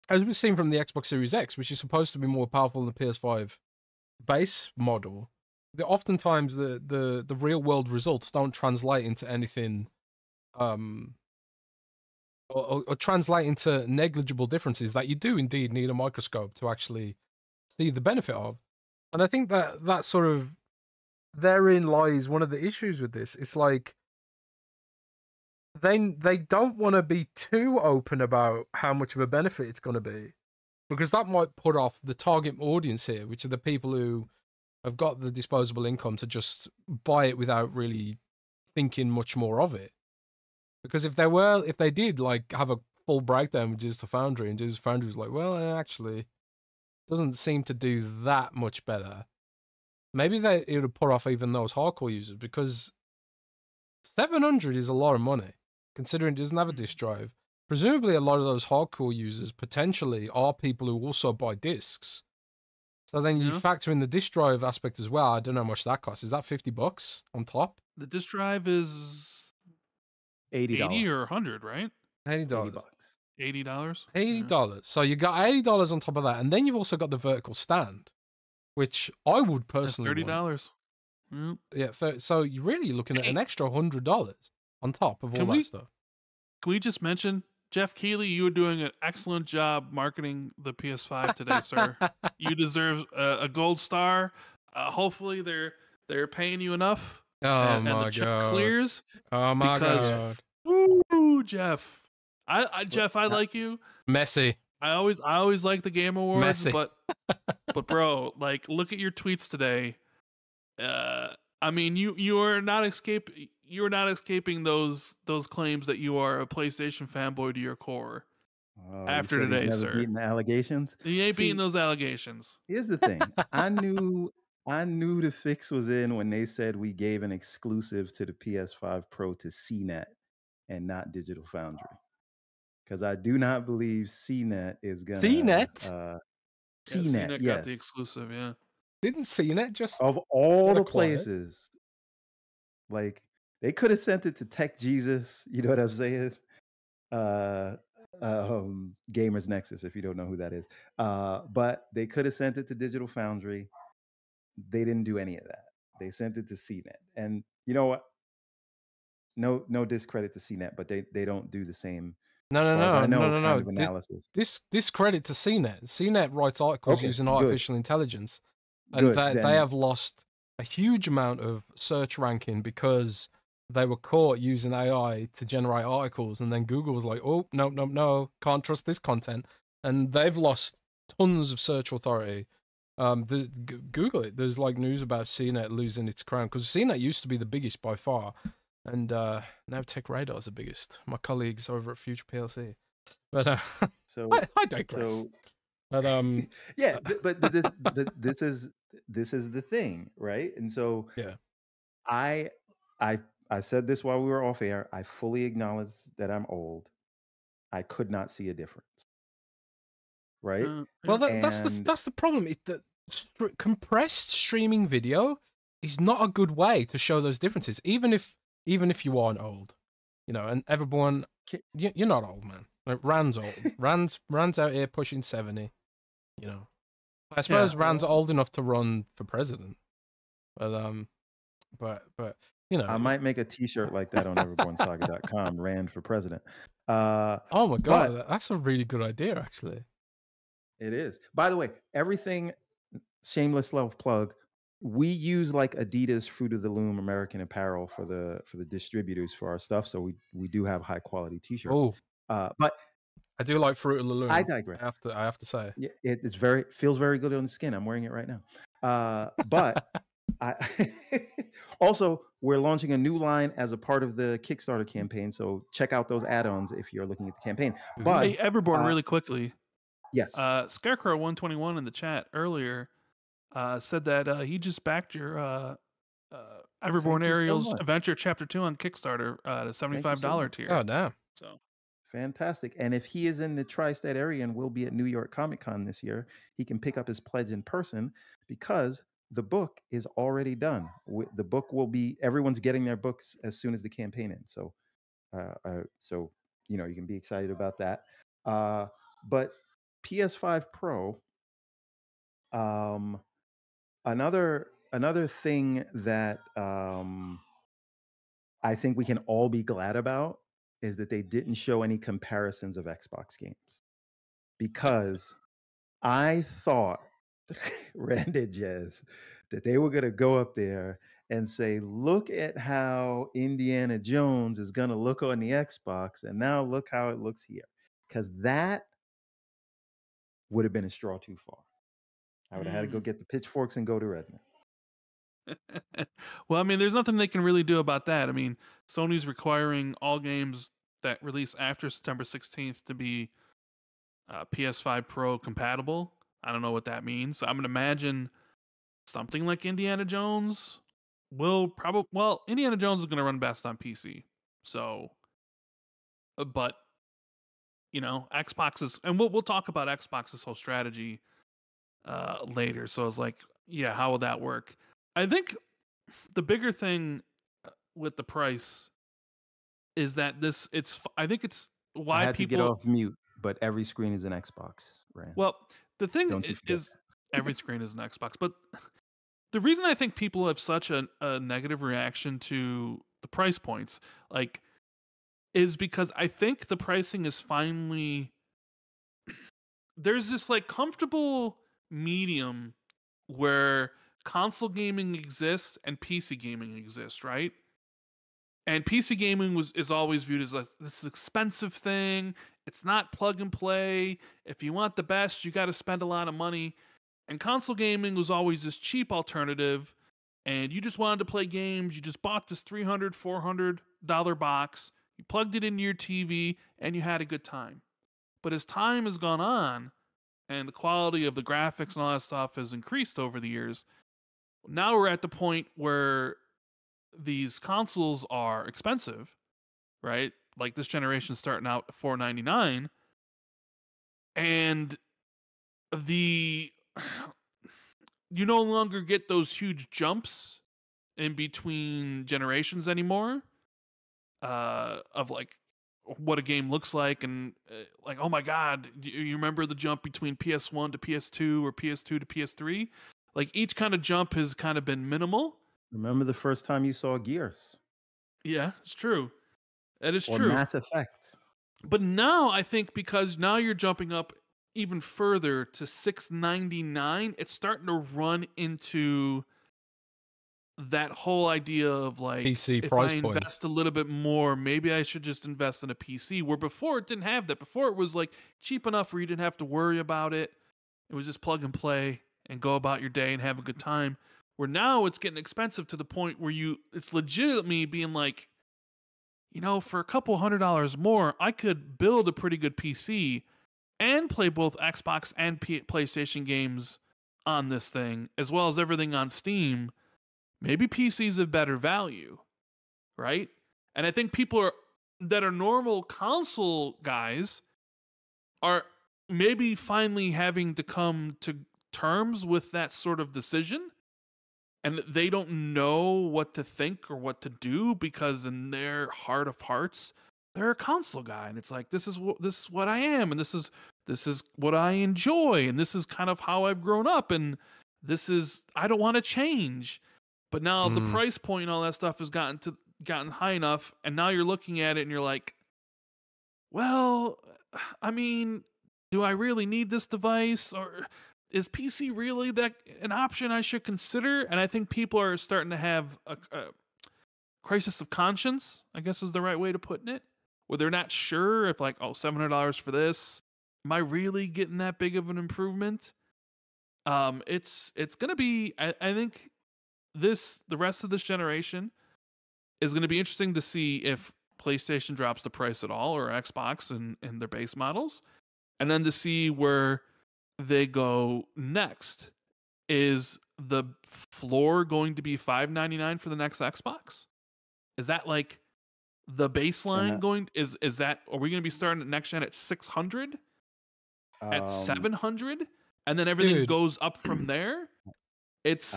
S1: as we've seen from the Xbox Series X, which is supposed to be more powerful than the PS5 base model, oftentimes the real world results don't translate into anything, or translate into negligible differences that you do indeed need a microscope to actually see the benefit of. And I think that sort of, therein lies one of the issues with this. It's like they don't want to be too open about how much of a benefit it's going to be, because that might put off the target audience here, which are the people who have got the disposable income to just buy it without really thinking much more of it. Because if they did like have a full breakdown with Digital Foundry, and Digital Foundry was like, well, actually, it doesn't seem to do that much better, maybe it would put off even those hardcore users, because 700 is a lot of money, considering it doesn't have a disk drive. Presumably, a lot of those hardcore users potentially are people who also buy discs. So then you factor in the disk drive aspect as well. I don't know how much that costs. Is that $50 on top?
S2: The disk drive is
S3: $80.
S2: 80 or 100, right?
S1: $80.
S3: $80.
S2: $80.
S1: $80. So you got $80 on top of that, and then you've also got the vertical stand, which I would personally
S2: $30.
S1: want. Yeah. So you're really looking at an extra $100 on top of all that stuff.
S2: Can we just mention, Jeff Keighley, you were doing an excellent job marketing the PS5 today, sir. You deserve a gold star. Hopefully they're paying you enough.
S1: And
S2: the check clears.
S1: Oh my god.
S2: Woo, Jeff. Jeff, I like you.
S1: Messy.
S2: I always like the Game Awards,
S1: Messy.
S2: but bro, like, look at your tweets today. I mean, you are not escaping those claims that you are a PlayStation fanboy to your core. After today,
S3: he's never
S2: sir,
S3: beaten the allegations.
S2: he ain't beating those allegations.
S3: Here's the thing. I knew the fix was in when they said we gave an exclusive to the PS5 Pro to CNET and not Digital Foundry. Because I do not believe CNET is gonna
S1: CNET?
S2: CNET
S3: yes.
S2: got the exclusive, yeah.
S1: Didn't CNET just
S3: of all the places, like they could have sent it to Tech Jesus, you know what I'm saying? Gamers Nexus, if you don't know who that is. But they could have sent it to Digital Foundry. They didn't do any of that. They sent it to CNET. And you know what? No discredit to CNET, but they don't do the same.
S1: No.
S3: Kind of analysis.
S1: This credit to CNET. CNET writes articles using artificial intelligence, and they have lost a huge amount of search ranking because they were caught using AI to generate articles, and then Google was like, "Oh, no, can't trust this content," and they've lost tons of search authority Google it. There's like news about CNET losing its crown because CNET used to be the biggest by far, and now Tech Radar is the biggest. My colleagues over at Future PLC, but
S3: So
S1: I digress.
S3: so
S1: But
S3: yeah, but this is the thing, right? And so
S1: yeah.
S3: I I I said this while we were off air. I fully acknowledge that I'm old. I could not see a difference, right?
S1: Well,
S2: Yeah.
S3: And
S1: that's the problem. Compressed streaming video is not a good way to show those differences, even if you aren't old, you know. And Everborn,
S3: Ki-
S1: you're not old, man. Like, Rand's old. Rand's out here pushing 70. You know, I suppose Rand's
S3: well,
S1: old enough to run for president, but you know.
S3: I might make a T-shirt like that on everbornsaga.com. Rand for president.
S1: Oh my
S3: But
S1: god, that's a really good idea, actually.
S3: it is. By the way, everything, shameless self plug. We use like Adidas, Fruit of the Loom, American Apparel for the distributors for our stuff. So we do have high quality T-shirts.
S1: Oh,
S3: But
S1: I do like Fruit of the Loom.
S3: I digress.
S1: I have to say.
S3: Yeah, it's feels very good on the skin. I'm wearing it right now. But I also, we're launching a new line as a part of the Kickstarter campaign. So check out those add-ons if you're looking at the campaign. But
S2: Hey, Everborn, really quickly.
S3: yes,
S2: Scarecrow 121 in the chat earlier said that he just backed your Everborn
S3: Thank you so
S2: Ariel's
S3: much.
S2: Adventure Chapter 2 on Kickstarter at a $75 tier.
S1: Oh damn!
S2: So
S3: fantastic. And if he is in the tri-state area and will be at New York Comic Con this year, he can pick up his pledge in person because the book is already done. The book will be, everyone's getting their books as soon as the campaign ends. So, so you know, you can be excited about that. But PS5 Pro, another thing that I think we can all be glad about is that they didn't show any comparisons of Xbox games, because I thought, Randy Jazz, that they were going to go up there and say, look at how Indiana Jones is going to look on the Xbox, and now look how it looks here. Because that would have been a straw too far. I would have had to go get the pitchforks and go to Redmond.
S2: well, I mean, there's nothing they can really do about that. I mean, Sony's requiring all games that release after September 16th to be PS5 Pro compatible. I don't know what that means. I'm gonna imagine something like Indiana Jones will probably. Well, Indiana Jones is gonna run best on PC. So, but you know, Xbox is, and we'll talk about Xbox's whole strategy later. So it's like, yeah, how will that work? I think the bigger thing with the price is that I think it's why
S3: I had
S2: people
S3: to get off mute, but every screen is an Xbox, Rand.
S2: Well, the thing
S3: Don't you forget
S2: is every screen is an Xbox, but the reason I think people have such a negative reaction to the price points, like, is because I think the pricing is finally there's this like comfortable medium where console gaming exists and PC gaming exists, right? And PC gaming is always viewed as this expensive thing. It's not plug and play. If you want the best, you got to spend a lot of money. And console gaming was always this cheap alternative. And you just wanted to play games. You just bought this $300, $400 box. You plugged it into your TV and you had a good time. But as time has gone on and the quality of the graphics and all that stuff has increased over the years, now we're at the point where these consoles are expensive, right? Like this generation starting out at $499, and the you no longer get those huge jumps in between generations anymore. Of like what a game looks like, and like, oh my god, you remember the jump between PS1 to PS2 or PS2 to PS3? Like each kind of jump has kind of been minimal.
S3: Remember the first time you saw Gears?
S2: Yeah, it's true. That is
S3: Or
S2: true.
S3: Mass Effect?
S2: But now I think because now you're jumping up even further to $699, it's starting to run into that whole idea of like,
S1: PC
S2: if
S1: price
S2: I
S1: point.
S2: invest a little bit more, maybe I should just invest in a PC. Where before it didn't have that. Before it was like cheap enough where you didn't have to worry about it. It was just plug and play, and go about your day and have a good time. Where now it's getting expensive to the point where it's legitimately being like, for a couple $100 more, I could build a pretty good PC and play both Xbox and PlayStation games on this thing, as well as everything on Steam. Maybe PC's of better value, right? And I think people that are normal console guys are maybe finally having to come to terms with that sort of decision, and they don't know what to think or what to do because in their heart of hearts, they're a console guy, and it's like, this is what I am, and this is what I enjoy, and this is kind of how I've grown up, and I don't want to change. But now the price point and all that stuff has gotten high enough, and now you're looking at it and you're like, well, I mean, do I really need this device, or is PC really an option I should consider? And I think people are starting to have a crisis of conscience, I guess is the right way to put it, where they're not sure if like, oh, $700 for this, am I really getting that big of an improvement? It's gonna be, I think the rest of this generation is going to be interesting to see if PlayStation drops the price at all, or Xbox in their base models, and then to see where they go next. Is the floor going to be $599 for the next Xbox? Is that like the baseline going? Is that, are we going to be starting at next gen at 600, at 700, and then everything goes up from there? It's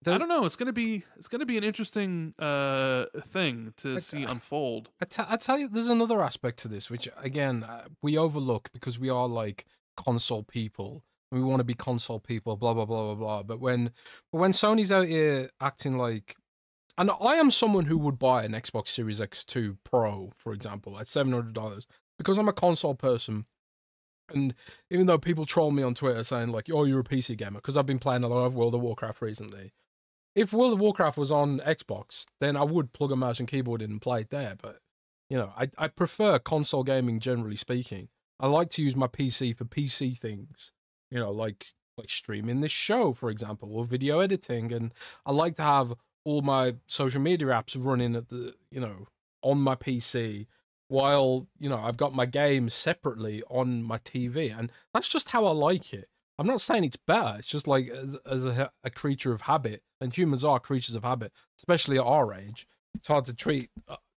S2: I don't know. It's gonna be an interesting thing to see unfold.
S1: I tell you, there's another aspect to this, which again we overlook because we are like console people. We want to be console people, blah blah blah blah blah. But when Sony's out here acting like, and I am someone who would buy an Xbox Series X2 Pro, for example, at $700 because I'm a console person. And even though people troll me on Twitter saying like, "Oh, you're a PC gamer," because I've been playing a lot of World of Warcraft recently. If World of Warcraft was on Xbox, then I would plug a mouse and keyboard in and play it there. But, I prefer console gaming, generally speaking. I like to use my PC for PC things, like streaming this show, for example, or video editing. And I like to have all my social media apps running at on my PC while, I've got my games separately on my TV. And that's just how I like it. I'm not saying it's better. It's just like as a creature of habit, and humans are creatures of habit, especially at our age. It's hard to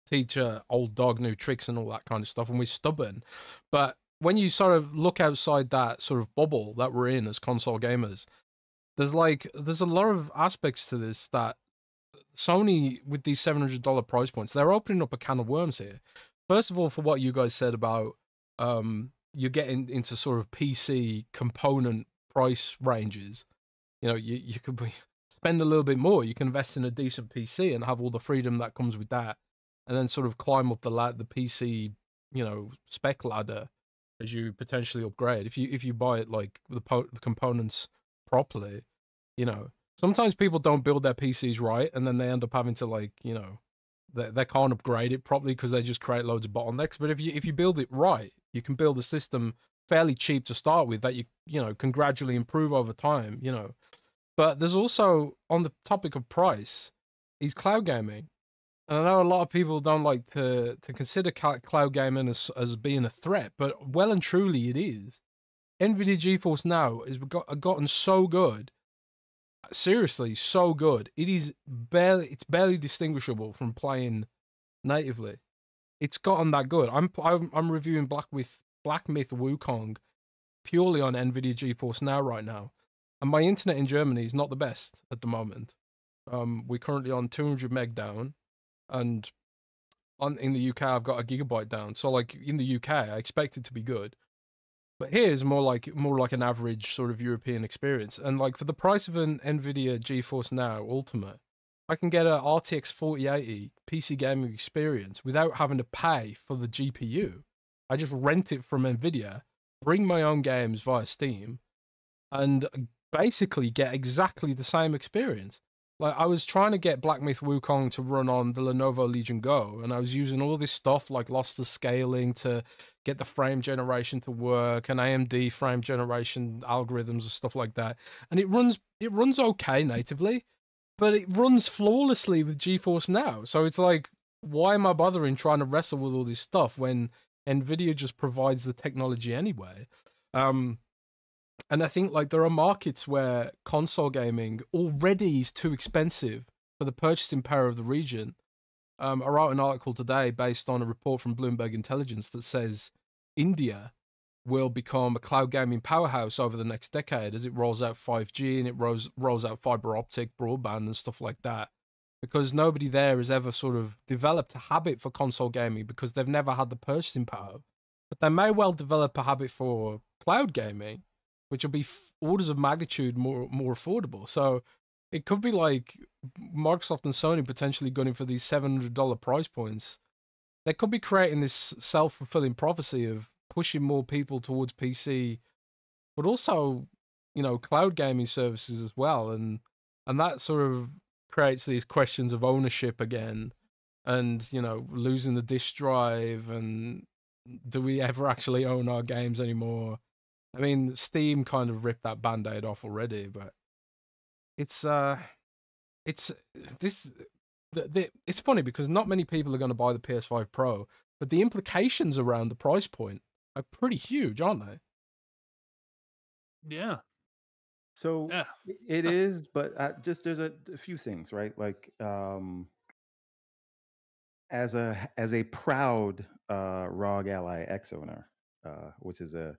S1: teach old dog new tricks and all that kind of stuff, and we're stubborn. But when you sort of look outside that sort of bubble that we're in as console gamers, there's a lot of aspects to this that Sony, with these $700 price points, they're opening up a can of worms here. First of all, for what you guys said about you're getting into sort of PC component price ranges. You could spend a little bit more. You can invest in a decent PC and have all the freedom that comes with that, and then sort of climb up the PC, spec ladder as you potentially upgrade. If you buy it like the components properly, sometimes people don't build their PCs right, and then they end up having to they can't upgrade it properly because they just create loads of bottlenecks. But if you build it right, you can build a system fairly cheap to start with that you can gradually improve over time, But there's also, on the topic of price, is cloud gaming. And I know a lot of people don't like to consider cloud gaming as being a threat, but well and truly it is. NVIDIA GeForce Now has gotten so good. Seriously, so good. It's barely distinguishable from playing natively. It's gotten that good. I'm reviewing Black Myth Wukong purely on NVIDIA GeForce Now right now, and my internet in Germany is not the best at the moment. We're currently on 200 meg down, and in the UK I've got a gigabyte down. So like in the UK I expect it to be good, but here is more like an average sort of European experience. And like for the price of an NVIDIA GeForce Now Ultimate, I can get a RTX 4080 PC gaming experience without having to pay for the GPU. I just rent it from NVIDIA, bring my own games via Steam, and basically get exactly the same experience. Like, I was trying to get Black Myth Wukong to run on the Lenovo Legion Go, and I was using all this stuff like loss to scaling to get the frame generation to work, and AMD frame generation algorithms and stuff like that. And it runs okay natively, but it runs flawlessly with GeForce Now. So it's like, why am I bothering trying to wrestle with all this stuff when Nvidia just provides the technology anyway? And I think like there are markets where console gaming already is too expensive for the purchasing power of the region. I wrote an article today based on a report from Bloomberg Intelligence that says India will become a cloud gaming powerhouse over the next decade as it rolls out 5G and it rolls out fiber optic broadband and stuff like that. Because nobody there has ever sort of developed a habit for console gaming because they've never had the purchasing power. But they may well develop a habit for cloud gaming, which will be orders of magnitude more affordable. So it could be like Microsoft and Sony potentially going for these $700 price points. They could be creating this self-fulfilling prophecy of pushing more people towards PC, but also, you know, cloud gaming services as well. And that sort of creates these questions of ownership again, and, you know, losing the disk drive, and do we ever actually own our games anymore? I mean, Steam kind of ripped that band-aid off already, but it's this it's funny because not many people are going to buy the PS5 Pro, but the implications around the price point are pretty huge, aren't they?
S2: Yeah.
S3: So
S2: Yeah.
S3: it is, but just there's a few things, right? Like as a proud ROG Ally X owner, which is a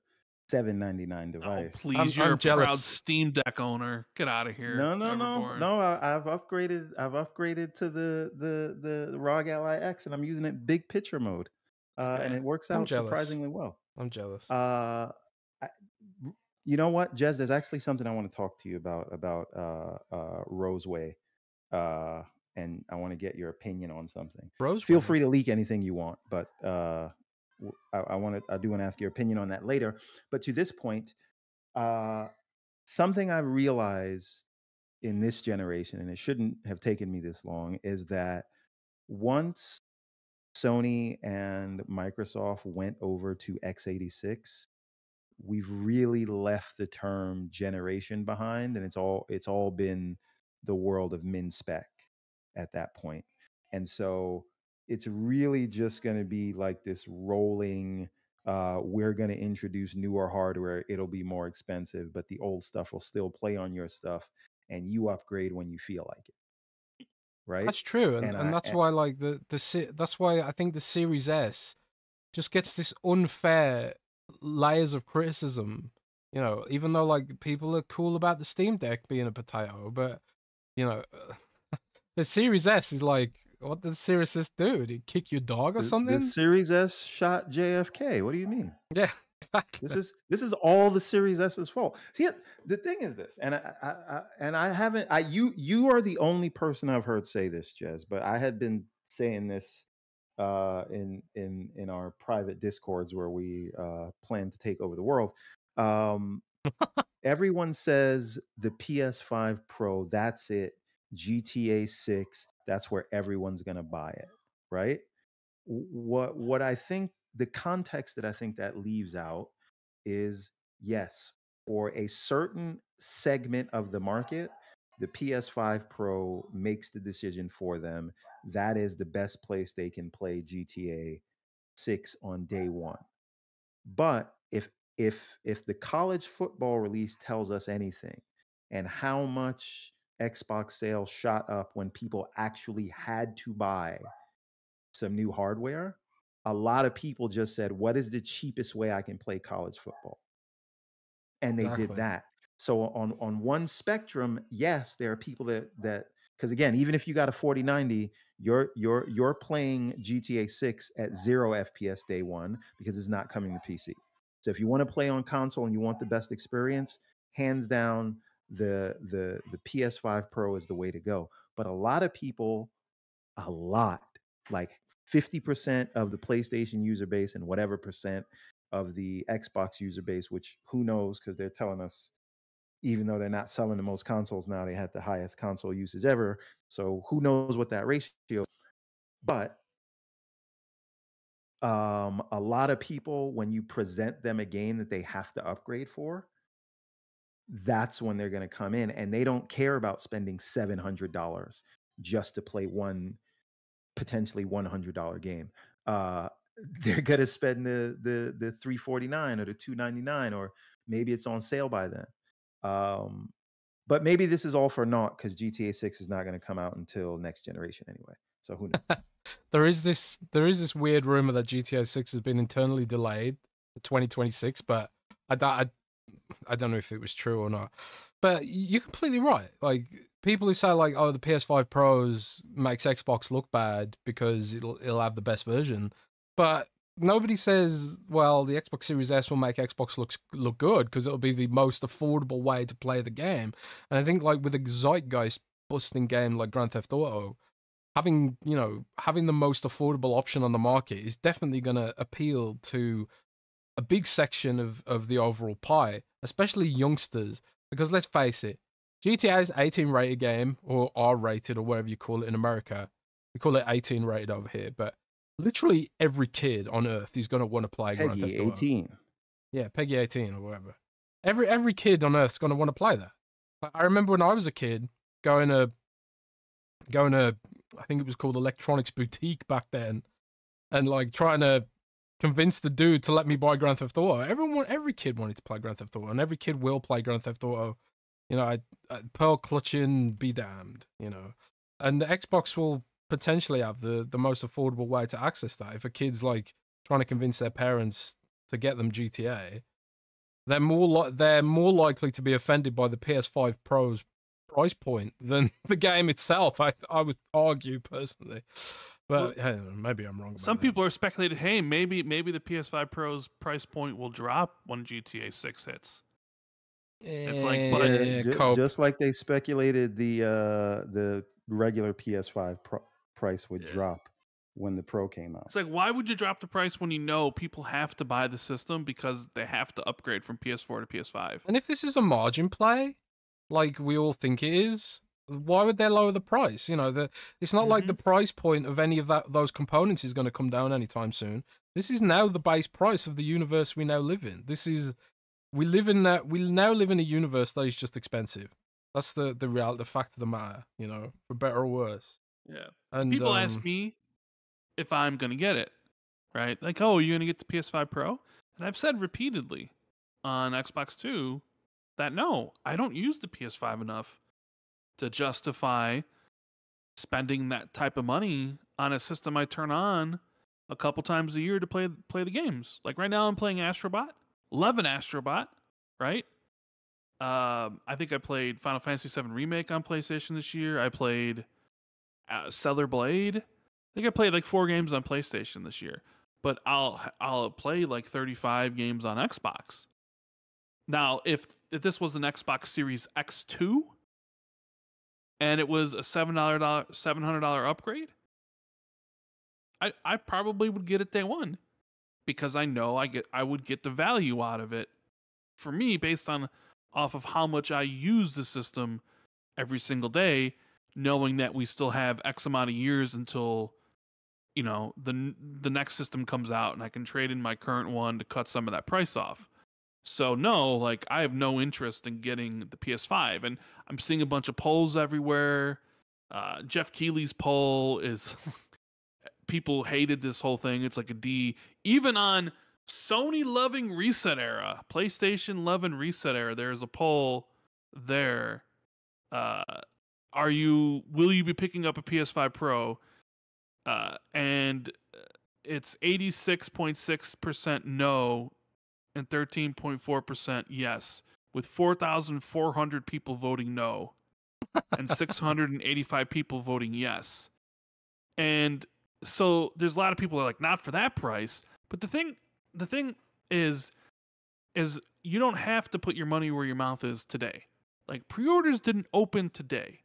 S3: $799
S2: Oh,
S3: device.
S2: please! You're
S1: I'm
S2: a proud
S1: jealous.
S2: Steam Deck owner. Get out of here, Everborn.
S3: I've upgraded. I've upgraded to the ROG Ally X, and I'm using it big picture mode, and
S2: Okay.
S3: it works
S1: I'm
S3: out
S1: jealous.
S3: surprisingly well.
S1: I'm jealous.
S3: You know what, Jez? There's actually something I want to talk to you about Roseway, and I want to get your opinion on something. Feel free to leak anything you want, but I do want to ask your opinion on that later. But to this point, something I realized in this generation, and it shouldn't have taken me this long, is that once Sony and Microsoft went over to x86, we've really left the term generation behind, and it's all been the world of min spec at that point. And so it's really just going to be like this rolling, we're going to introduce newer hardware, it'll be more expensive, but the old stuff will still play on your stuff, and you upgrade when you feel like it, right?
S1: That's true, and
S3: And
S1: that's why like that's why I think the Series S just gets this unfair layers of criticism. You know, even though like people are cool about the Steam Deck being a potato, but you know, the Series S is like, what did the Series S do? Did it kick your dog or something?
S3: the Series S shot JFK. What do you mean?
S1: Yeah, exactly.
S3: This is all the Series S's fault. See, the thing is this, and I haven't. You are the only person I've heard say this, Jez. But I had been saying this in our private discords where we plan to take over the world. Everyone says the PS5 Pro. That's it. GTA 6. That's where everyone's gonna buy it, right? What I think, the context that I think that leaves out is, yes, for a certain segment of the market, the PS5 Pro makes the decision for them. That is the best place they can play GTA 6 on day one. But if the college football release tells us anything, and how much Xbox sales shot up when people actually had to buy some new hardware, a lot of people just said, what is the cheapest way I can play college football? And they did that. So on one spectrum, yes, there are people that because again, even if you got a 4090, you're playing GTA 6 at 0 FPS day one because it's not coming to PC. So if you want to play on console and you want the best experience, hands down, the PS5 Pro is the way to go. But a lot of people, like 50% of the PlayStation user base and whatever percent of the Xbox user base, which who knows, because they're telling us even though they're not selling the most consoles now, they had the highest console usage ever. So who knows what that ratio is. But a lot of people, when you present them a game that they have to upgrade for, that's when they're going to come in, and they don't care about spending $700 just to play one potentially $100 game. Uh, they're going to spend the $349 or the $299, or maybe it's on sale by then. But maybe this is all for naught because GTA 6 is not going to come out until next generation anyway. So who knows?
S1: There is this weird rumor that GTA 6 has been internally delayed to 2026, but I don't know if it was true or not. But you're completely right. Like, people who say like, oh, the PS5 Pros makes Xbox look bad because it'll have the best version, but nobody says, well, the Xbox Series S will make Xbox look good because it'll be the most affordable way to play the game. And I think like with a zeitgeist busting game like Grand Theft Auto, having the most affordable option on the market is definitely going to appeal to a big section of the overall pie, especially youngsters. Because let's face it, GTA is 18 rated game, or R rated, or whatever you call it in America. We call it 18 rated over here, but literally every kid on Earth is going to want to play Grand Theft Auto.
S3: 18.
S1: Yeah, Peggy 18 or whatever. Every kid on Earth is going to want to play that. I remember when I was a kid going to I think it was called Electronics Boutique back then, and like trying to convince the dude to let me buy Grand Theft Auto. Every kid wanted to play Grand Theft Auto, and every kid will play Grand Theft Auto. You know, I pearl clutching, be damned. You know, and the Xbox will potentially have the most affordable way to access that. If a kid's like trying to convince their parents to get them GTA, they're more likely to be offended by the PS5 Pro's price point than the game itself. I would argue personally. But hey, maybe I'm wrong.
S2: Some people are speculating, hey, maybe the PS5 Pro's price point will drop when GTA 6 hits. It's like, but
S3: just like they speculated the regular PS5 price would drop when the Pro came out.
S2: It's like, why would you drop the price when you know people have to buy the system because they have to upgrade from PS4 to PS5?
S1: And if this is a margin play, like we all think it is, why would they lower the price? You know, it's not like the price point of any of those components is going to come down anytime soon. This is now the base price of the universe we now live in. We now live in a universe that is just expensive. That's the fact of the matter, you know, for better or worse.
S2: Yeah. And people ask me if I'm going to get it, right? Like, oh, are you going to get the PS5 Pro? And I've said repeatedly on Xbox 2 that no, I don't use the PS5 enough to justify spending that type of money on a system I turn on a couple times a year to play the games. Like right now I'm playing Astrobot. Loving Astrobot, right? I think I played Final Fantasy VII Remake on PlayStation this year. I played Stellar Blade. I think I played like 4 games on PlayStation this year. But I'll play like 35 games on Xbox. Now, if this was an Xbox Series X2 and it was a $700 upgrade, I probably would get it day one because I know I would get the value out of it for me based off of how much I use the system every single day, knowing that we still have X amount of years until, you know, the next system comes out and I can trade in my current one to cut some of that price off. So no, like I have no interest in getting the PS5, and I'm seeing a bunch of polls everywhere. Jeff Keighley's poll is people hated this whole thing. It's like a D. Even on Sony loving Reset Era, PlayStation loving Reset Era, there's a poll there. Will you be picking up a PS5 Pro? And it's 86.6% no and 13.4% yes, with 4,400 people voting no and 685 people voting yes. And so there's a lot of people who are like, not for that price. But the thing is you don't have to put your money where your mouth is today. Like pre-orders didn't open today.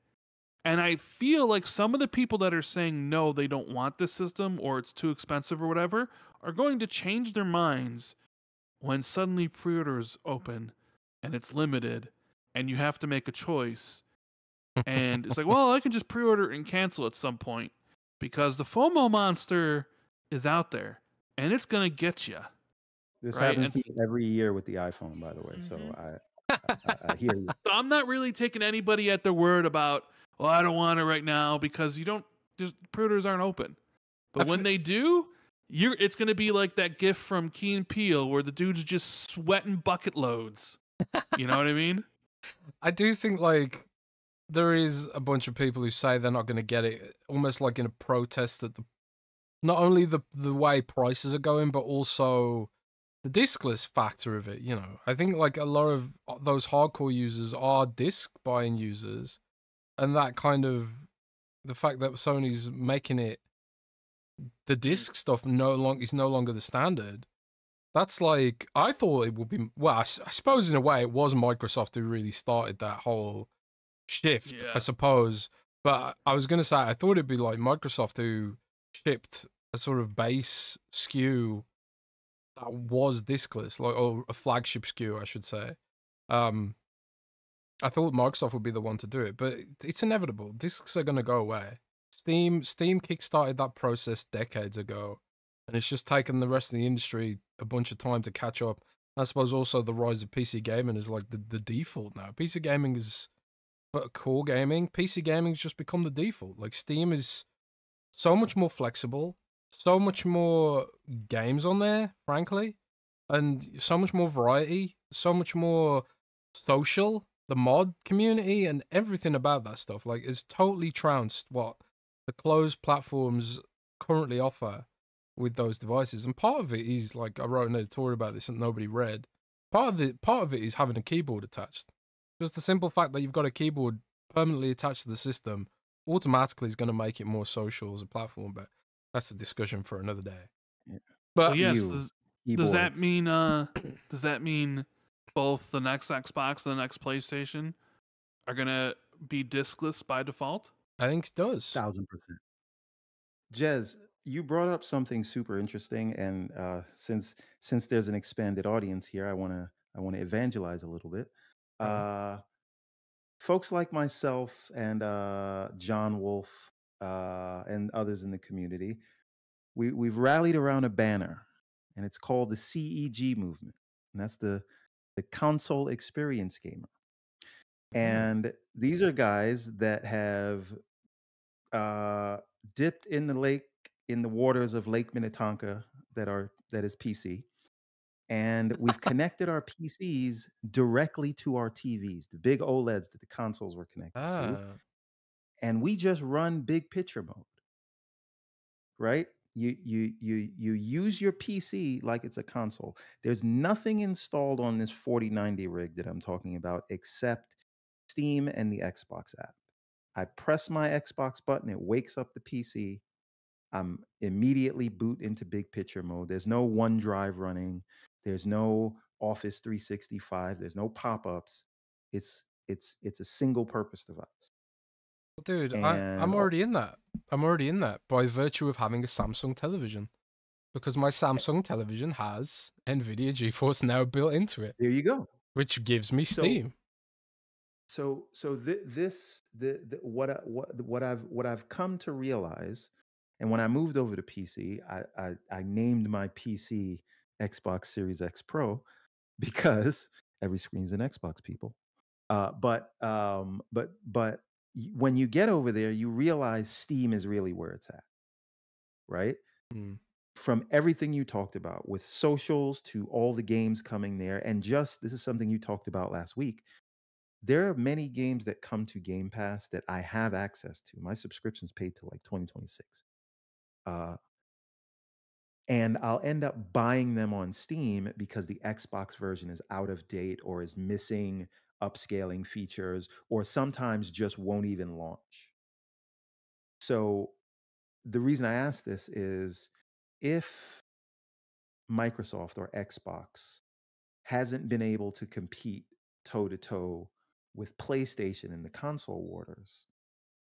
S2: And I feel like some of the people that are saying no, they don't want this system or it's too expensive or whatever, are going to change their minds when suddenly pre-orders open and it's limited and you have to make a choice. And it's like, well, I can just pre-order and cancel at some point because the FOMO monster is out there and it's gonna get you,
S3: This
S2: right?
S3: happens to me every year with the iPhone, by the way. So I hear you.
S2: So I'm not really taking anybody at their word about, well, I don't want it right now because you don't. Just pre-orders aren't open. But when they do, it's gonna be like that GIF from Key and Peele where the dude's just sweating bucket loads. You know what I mean?
S1: I do think like there is a bunch of people who say they're not going to get it, almost like in a protest at not only the way prices are going, but also the diskless factor of it. You know, I think like a lot of those hardcore users are disc buying users, and that kind of the fact that Sony's making it the disc stuff is no longer the standard. That's like, I thought it would be, well, I suppose in a way it was Microsoft who really started that whole shift, I suppose. But I was going to say, I thought it'd be like Microsoft who shipped a sort of base SKU that was diskless, like, or a flagship SKU, I should say. I thought Microsoft would be the one to do it, but it's inevitable. Discs are going to go away. Steam kickstarted that process decades ago, and it's just taken the rest of the industry a bunch of time to catch up. I suppose also the rise of PC gaming is like the default now. PC gaming is, but core gaming, PC gaming's just become the default. Like Steam is so much more flexible, so much more games on there, frankly, and so much more variety, so much more social. The mod community and everything about that stuff, like, is totally trounced what the closed platforms currently offer with those devices. And part of it is, like, I wrote an editorial about this that nobody read. Part of it is having a keyboard attached. Just the simple fact that you've got a keyboard permanently attached to the system automatically is going to make it more social as a platform, but that's a discussion for another day.
S3: Yeah.
S1: But
S2: well, yes, does that mean both the next Xbox and the next PlayStation are gonna be diskless by default?
S1: I think it does.
S3: 1000%. Jez, you brought up something super interesting, and since there's an expanded audience here, I wanna evangelize a little bit. Folks like myself and John Wolf and others in the community, we've rallied around a banner, and it's called the CEG movement, and that's the console experience gamer. And these are guys that have dipped in the waters of Lake Minnetonka that is PC, and we've connected our PCs directly to our TVs, the big OLEDs that the consoles were connected to, and we just run big picture mode. Right? You use your PC like it's a console. There's nothing installed on this 4090 rig that I'm talking about except Steam and the Xbox app. I press my Xbox button, it wakes up the PC. I'm immediately boot into big picture mode. There's no OneDrive running. There's no Office 365. There's no pop-ups. It's a single purpose device.
S1: Dude, I'm already in that. I'm already in that by virtue of having a Samsung television, because my Samsung television has NVIDIA GeForce Now built into it.
S3: There you go.
S1: Which gives me Steam.
S3: What I've come to realize, and when I moved over to PC, I named my PC Xbox Series X Pro because every screen's an Xbox, people. But when you get over there, you realize Steam is really where it's at, right? From everything you talked about, with socials to all the games coming there, and just this is something you talked about last week. There are many games that come to Game Pass that I have access to. My subscription's paid till like 2026. And I'll end up buying them on Steam because the Xbox version is out of date or is missing upscaling features, or sometimes just won't even launch. So the reason I ask this is, if Microsoft or Xbox hasn't been able to compete toe to toe with PlayStation in the console wars,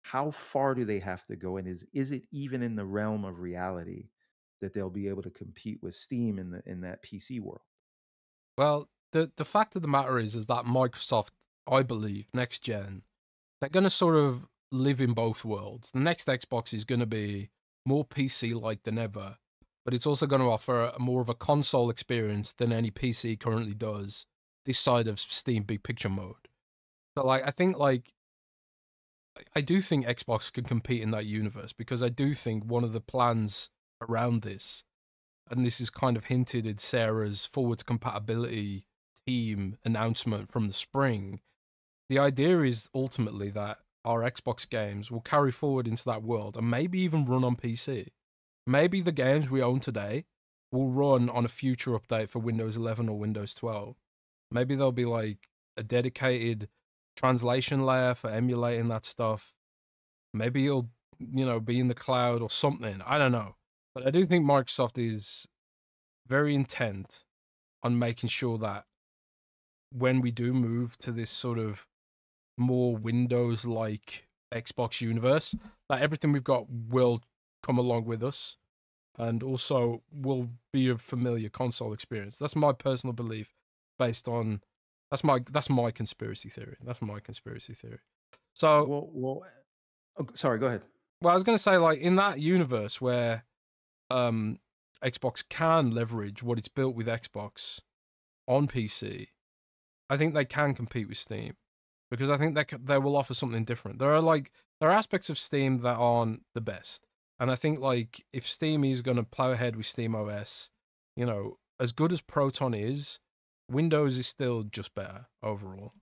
S3: how far do they have to go? And is it even in the realm of reality that they'll be able to compete with Steam in that PC world?
S1: Well, the fact of the matter is that Microsoft I believe, next gen, they're going to sort of live in both worlds. The next Xbox is going to be more PC-like than ever, but it's also going to offer more of a console experience than any PC currently does this side of Steam Big Picture mode. So, like, I do think Xbox can compete in that universe, because I do think one of the plans around this, and this is kind of hinted in Sarah's forwards compatibility team announcement from the spring, the idea is ultimately that our Xbox games will carry forward into that world and maybe even run on PC. Maybe the games we own today will run on a future update for Windows 11 or Windows 12. Maybe there'll be like a dedicated translation layer for emulating that stuff. Maybe it'll, be in the cloud or something. I don't know. But I do think Microsoft is very intent on making sure that when we do move to this sort of more Windows like Xbox universe, that everything we've got will come along with us and also will be a familiar console experience. That's my personal belief based on that's my conspiracy theory. That's my conspiracy theory. So
S3: sorry, go ahead.
S1: Well, I was going to say, like, in that universe where Xbox can leverage what it's built with Xbox on PC, I think they can compete with Steam, because I think they will offer something different. There are aspects of Steam that aren't the best, and I think, like, if Steam is going to plow ahead with Steam OS, as good as Proton is, Windows is still just better overall.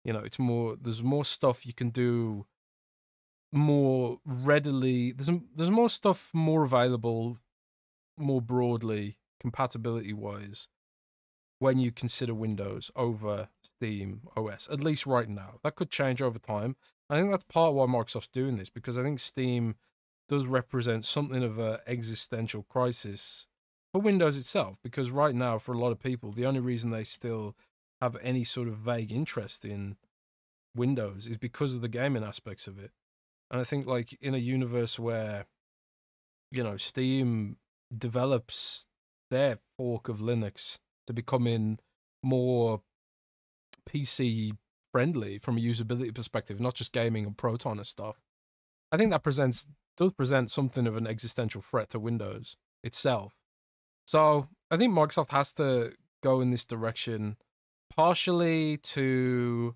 S1: There's more stuff you can do more readily. There's more stuff more available more broadly compatibility wise when you consider Windows over Steam OS, at least right now. That could change over time. I think that's part of why Microsoft's doing this, because I think Steam does represent something of an existential crisis for Windows itself, because right now, for a lot of people, the only reason they still have any sort of vague interest in Windows is because of the gaming aspects of it. And I think, like, in a universe where, Steam develops their fork of Linux to becoming more PC friendly from a usability perspective, not just gaming and Proton and stuff, I think that does present something of an existential threat to Windows itself. So I think Microsoft has to go in this direction, partially to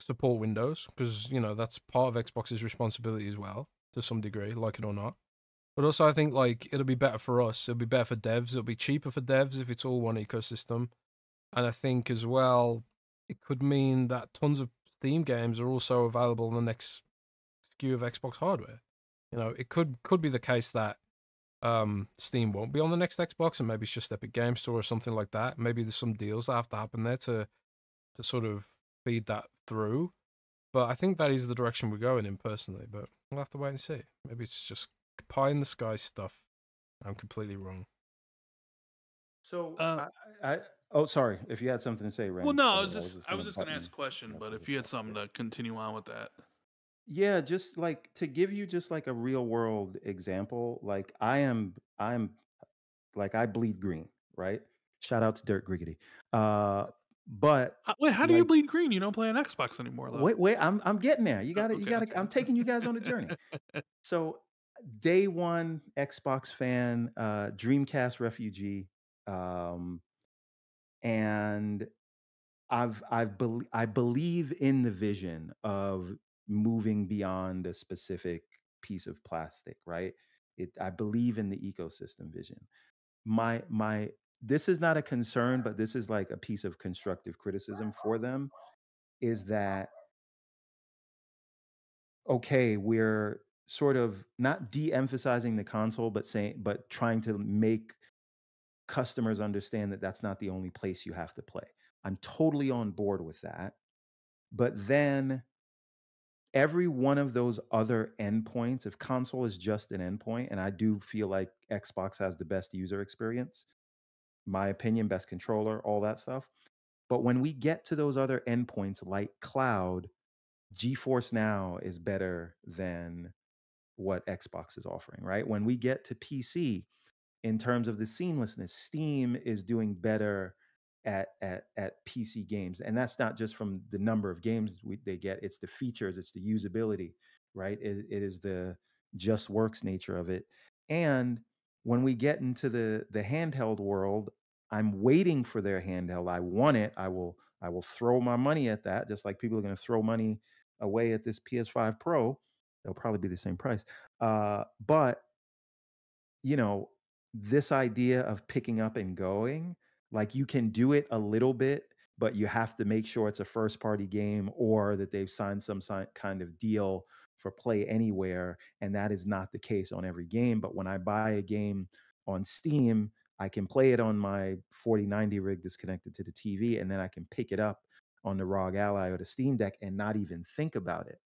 S1: support Windows, because that's part of Xbox's responsibility as well, to some degree, like it or not. But also, I think, like, it'll be better for us. It'll be better for devs. It'll be cheaper for devs if it's all one ecosystem. And I think as well, it could mean that tons of Steam games are also available on the next SKU of Xbox hardware. It could be the case that Steam won't be on the next Xbox, and maybe it's just Epic Game Store or something like that. Maybe there's some deals that have to happen there to sort of feed that through. But I think that is the direction we're going in, personally. But we'll have to wait and see. Maybe it's just pie in the sky stuff. I'm completely wrong.
S3: So sorry, if you had something to say, Ren.
S2: Well, no, I was just going to ask a question, but if you had something to continue on with that.
S3: Yeah, just like to give you just like a real world example, like I'm like I bleed green, right? Shout out to Dirt Griggity. But
S2: Wait, how do you bleed green? You don't play on Xbox anymore, though.
S3: Wait, I'm getting there. You got to,
S2: Okay.
S3: I'm taking you guys on a journey. So, day one Xbox fan, Dreamcast refugee, and I believe in the vision of moving beyond a specific piece of plastic, right? I believe in the ecosystem vision. My This is not a concern, but this is like a piece of constructive criticism for them, is that okay, we're sort of not de-emphasizing the console, but trying to make customers understand that that's not the only place you have to play. I'm totally on board with that. But then every one of those other endpoints, if console is just an endpoint, and I do feel like Xbox has the best user experience, my opinion, best controller, all that stuff. But when we get to those other endpoints like cloud, GeForce Now is better than what Xbox is offering, right? When we get to PC, in terms of the seamlessness, Steam is doing better at PC games, and that's not just from the number of games they get. It's the features, it's the usability, right? It is the just works nature of it. And when we get into the handheld world, I'm waiting for their handheld. I want it. I will throw my money at that, just like people are going to throw money away at this PS5 Pro. They'll probably be the same price. But you know, this idea of picking up and going, like you can do it a little bit, but you have to make sure it's a first party game or that they've signed some kind of deal for play anywhere. And that is not the case on every game. But when I buy a game on Steam, I can play it on my 4090 rig that's connected to the TV, and then I can pick it up on the ROG Ally or the Steam Deck and not even think about it.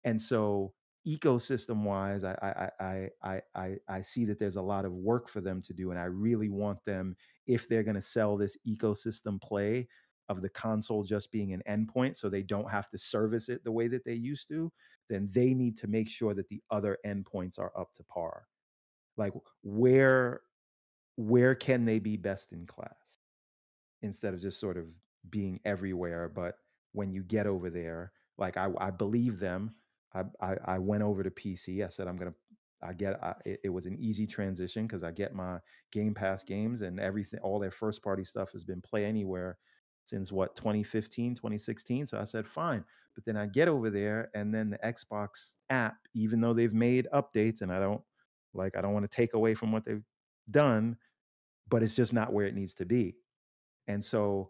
S3: And so ecosystem wise, I see that there's a lot of work for them to do. And I really want them, if they're going to sell this ecosystem play of the console just being an endpoint so they don't have to service it the way that they used to, then they need to make sure that the other endpoints are up to par. Like where can they be best in class instead of just sort of being everywhere? But when you get over there, like I believe them. I went over to PC. I said it was an easy transition because I get my Game Pass games and everything. All their first party stuff has been Play Anywhere since what, 2015, 2016. So I said fine. But then I get over there, and then the Xbox app, even though they've made updates, and I don't want to take away from what they've done, but it's just not where it needs to be. And so,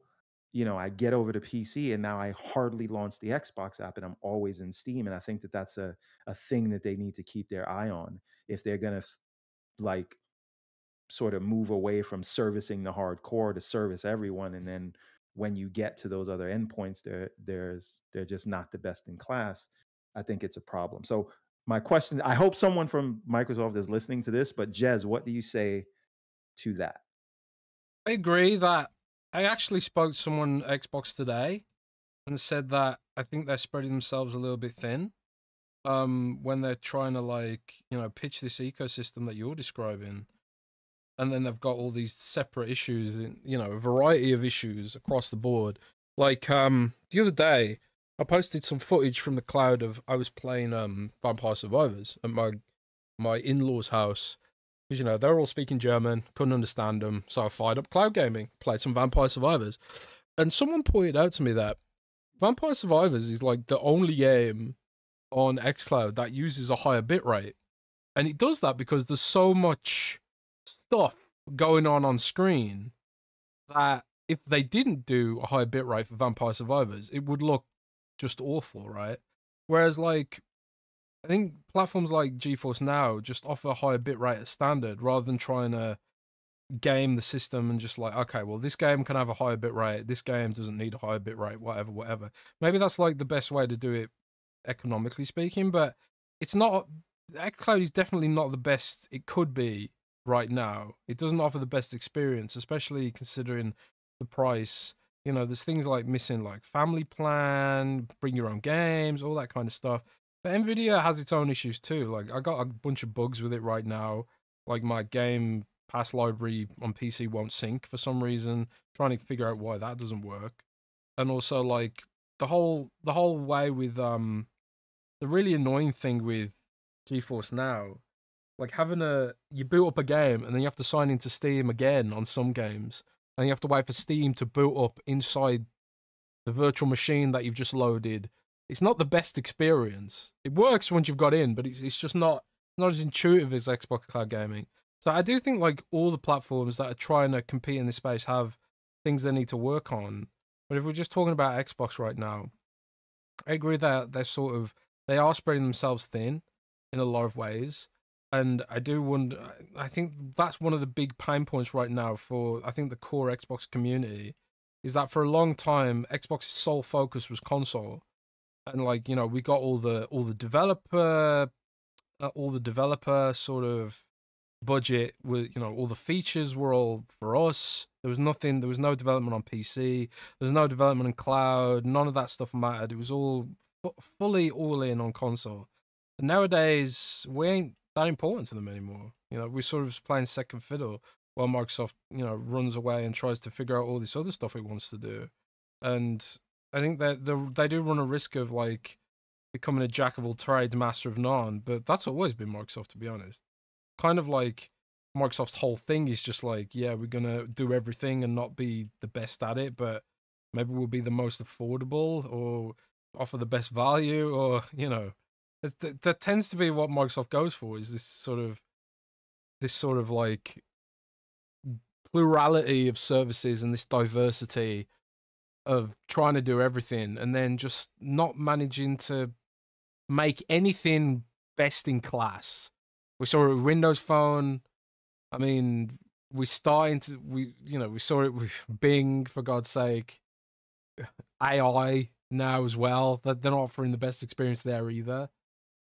S3: I get over to PC, and now I hardly launch the Xbox app, and I'm always in Steam. And I think that that's a thing that they need to keep their eye on if they're going to like sort of move away from servicing the hardcore to service everyone. And then when you get to those other endpoints, they're just not the best in class. I think it's a problem. So my question, I hope someone from Microsoft is listening to this, but Jez, what do you say to that?
S1: I agree that I actually spoke to someone at Xbox today and said that I think they're spreading themselves a little bit thin when they're trying to pitch this ecosystem that you're describing. And then they've got all these separate issues, a variety of issues across the board. Like the other day, I posted some footage from the cloud of I was playing Vampire Survivors at my in-laws' house. Because, they're all speaking German, couldn't understand them. So I fired up cloud gaming, played some Vampire Survivors. And someone pointed out to me that Vampire Survivors is like the only game on xCloud that uses a higher bitrate. And it does that because there's so much stuff going on screen that if they didn't do a higher bitrate for Vampire Survivors, it would look just awful, right? Whereas, I think platforms like GeForce Now just offer a higher bitrate as standard rather than trying to game the system and just okay, well, this game can have a higher bitrate, this game doesn't need a higher bitrate, whatever. Maybe that's the best way to do it economically speaking, but it's not. xCloud is definitely not the best it could be right now. It doesn't offer the best experience, especially considering the price. There's things like missing family plan, bring your own games, all that kind of stuff. But Nvidia has its own issues too. I got a bunch of bugs with it right now. My Game Pass library on PC won't sync for some reason. Trying to figure out why that doesn't work. And also the whole way with the really annoying thing with GeForce Now, having you boot up a game and then you have to sign into Steam again on some games, and you have to wait for Steam to boot up inside the virtual machine that you've just loaded. It's not the best experience. It works once you've got in, but it's just not as intuitive as Xbox Cloud Gaming. So I do think all the platforms that are trying to compete in this space have things they need to work on. But if we're just talking about Xbox right now, I agree that they are spreading themselves thin in a lot of ways. And I do wonder, I think that's one of the big pain points right now for, I think, the core Xbox community, is that for a long time, Xbox's sole focus was console. And we got all the developer sort of budget with, all the features were all for us. There was no development on PC. There's no development in cloud. None of that stuff mattered. It was all fully all in on console. And nowadays, we ain't that important to them anymore. We're sort of playing second fiddle. while Microsoft, runs away and tries to figure out all this other stuff it wants to do. And I think that they do run a risk of like becoming a jack of all trades, master of none. But that's always been Microsoft, to be honest. Kind of like Microsoft's whole thing is just like, yeah, we're gonna do everything and not be the best at it, but maybe we'll be the most affordable or offer the best value, or that tends to be what Microsoft goes for. Is this sort of like plurality of services and this diversity of trying to do everything and then just not managing to make anything best in class. We saw it with Windows Phone. I mean, we saw it with Bing, for God's sake. AI now as well. They're not offering the best experience there either.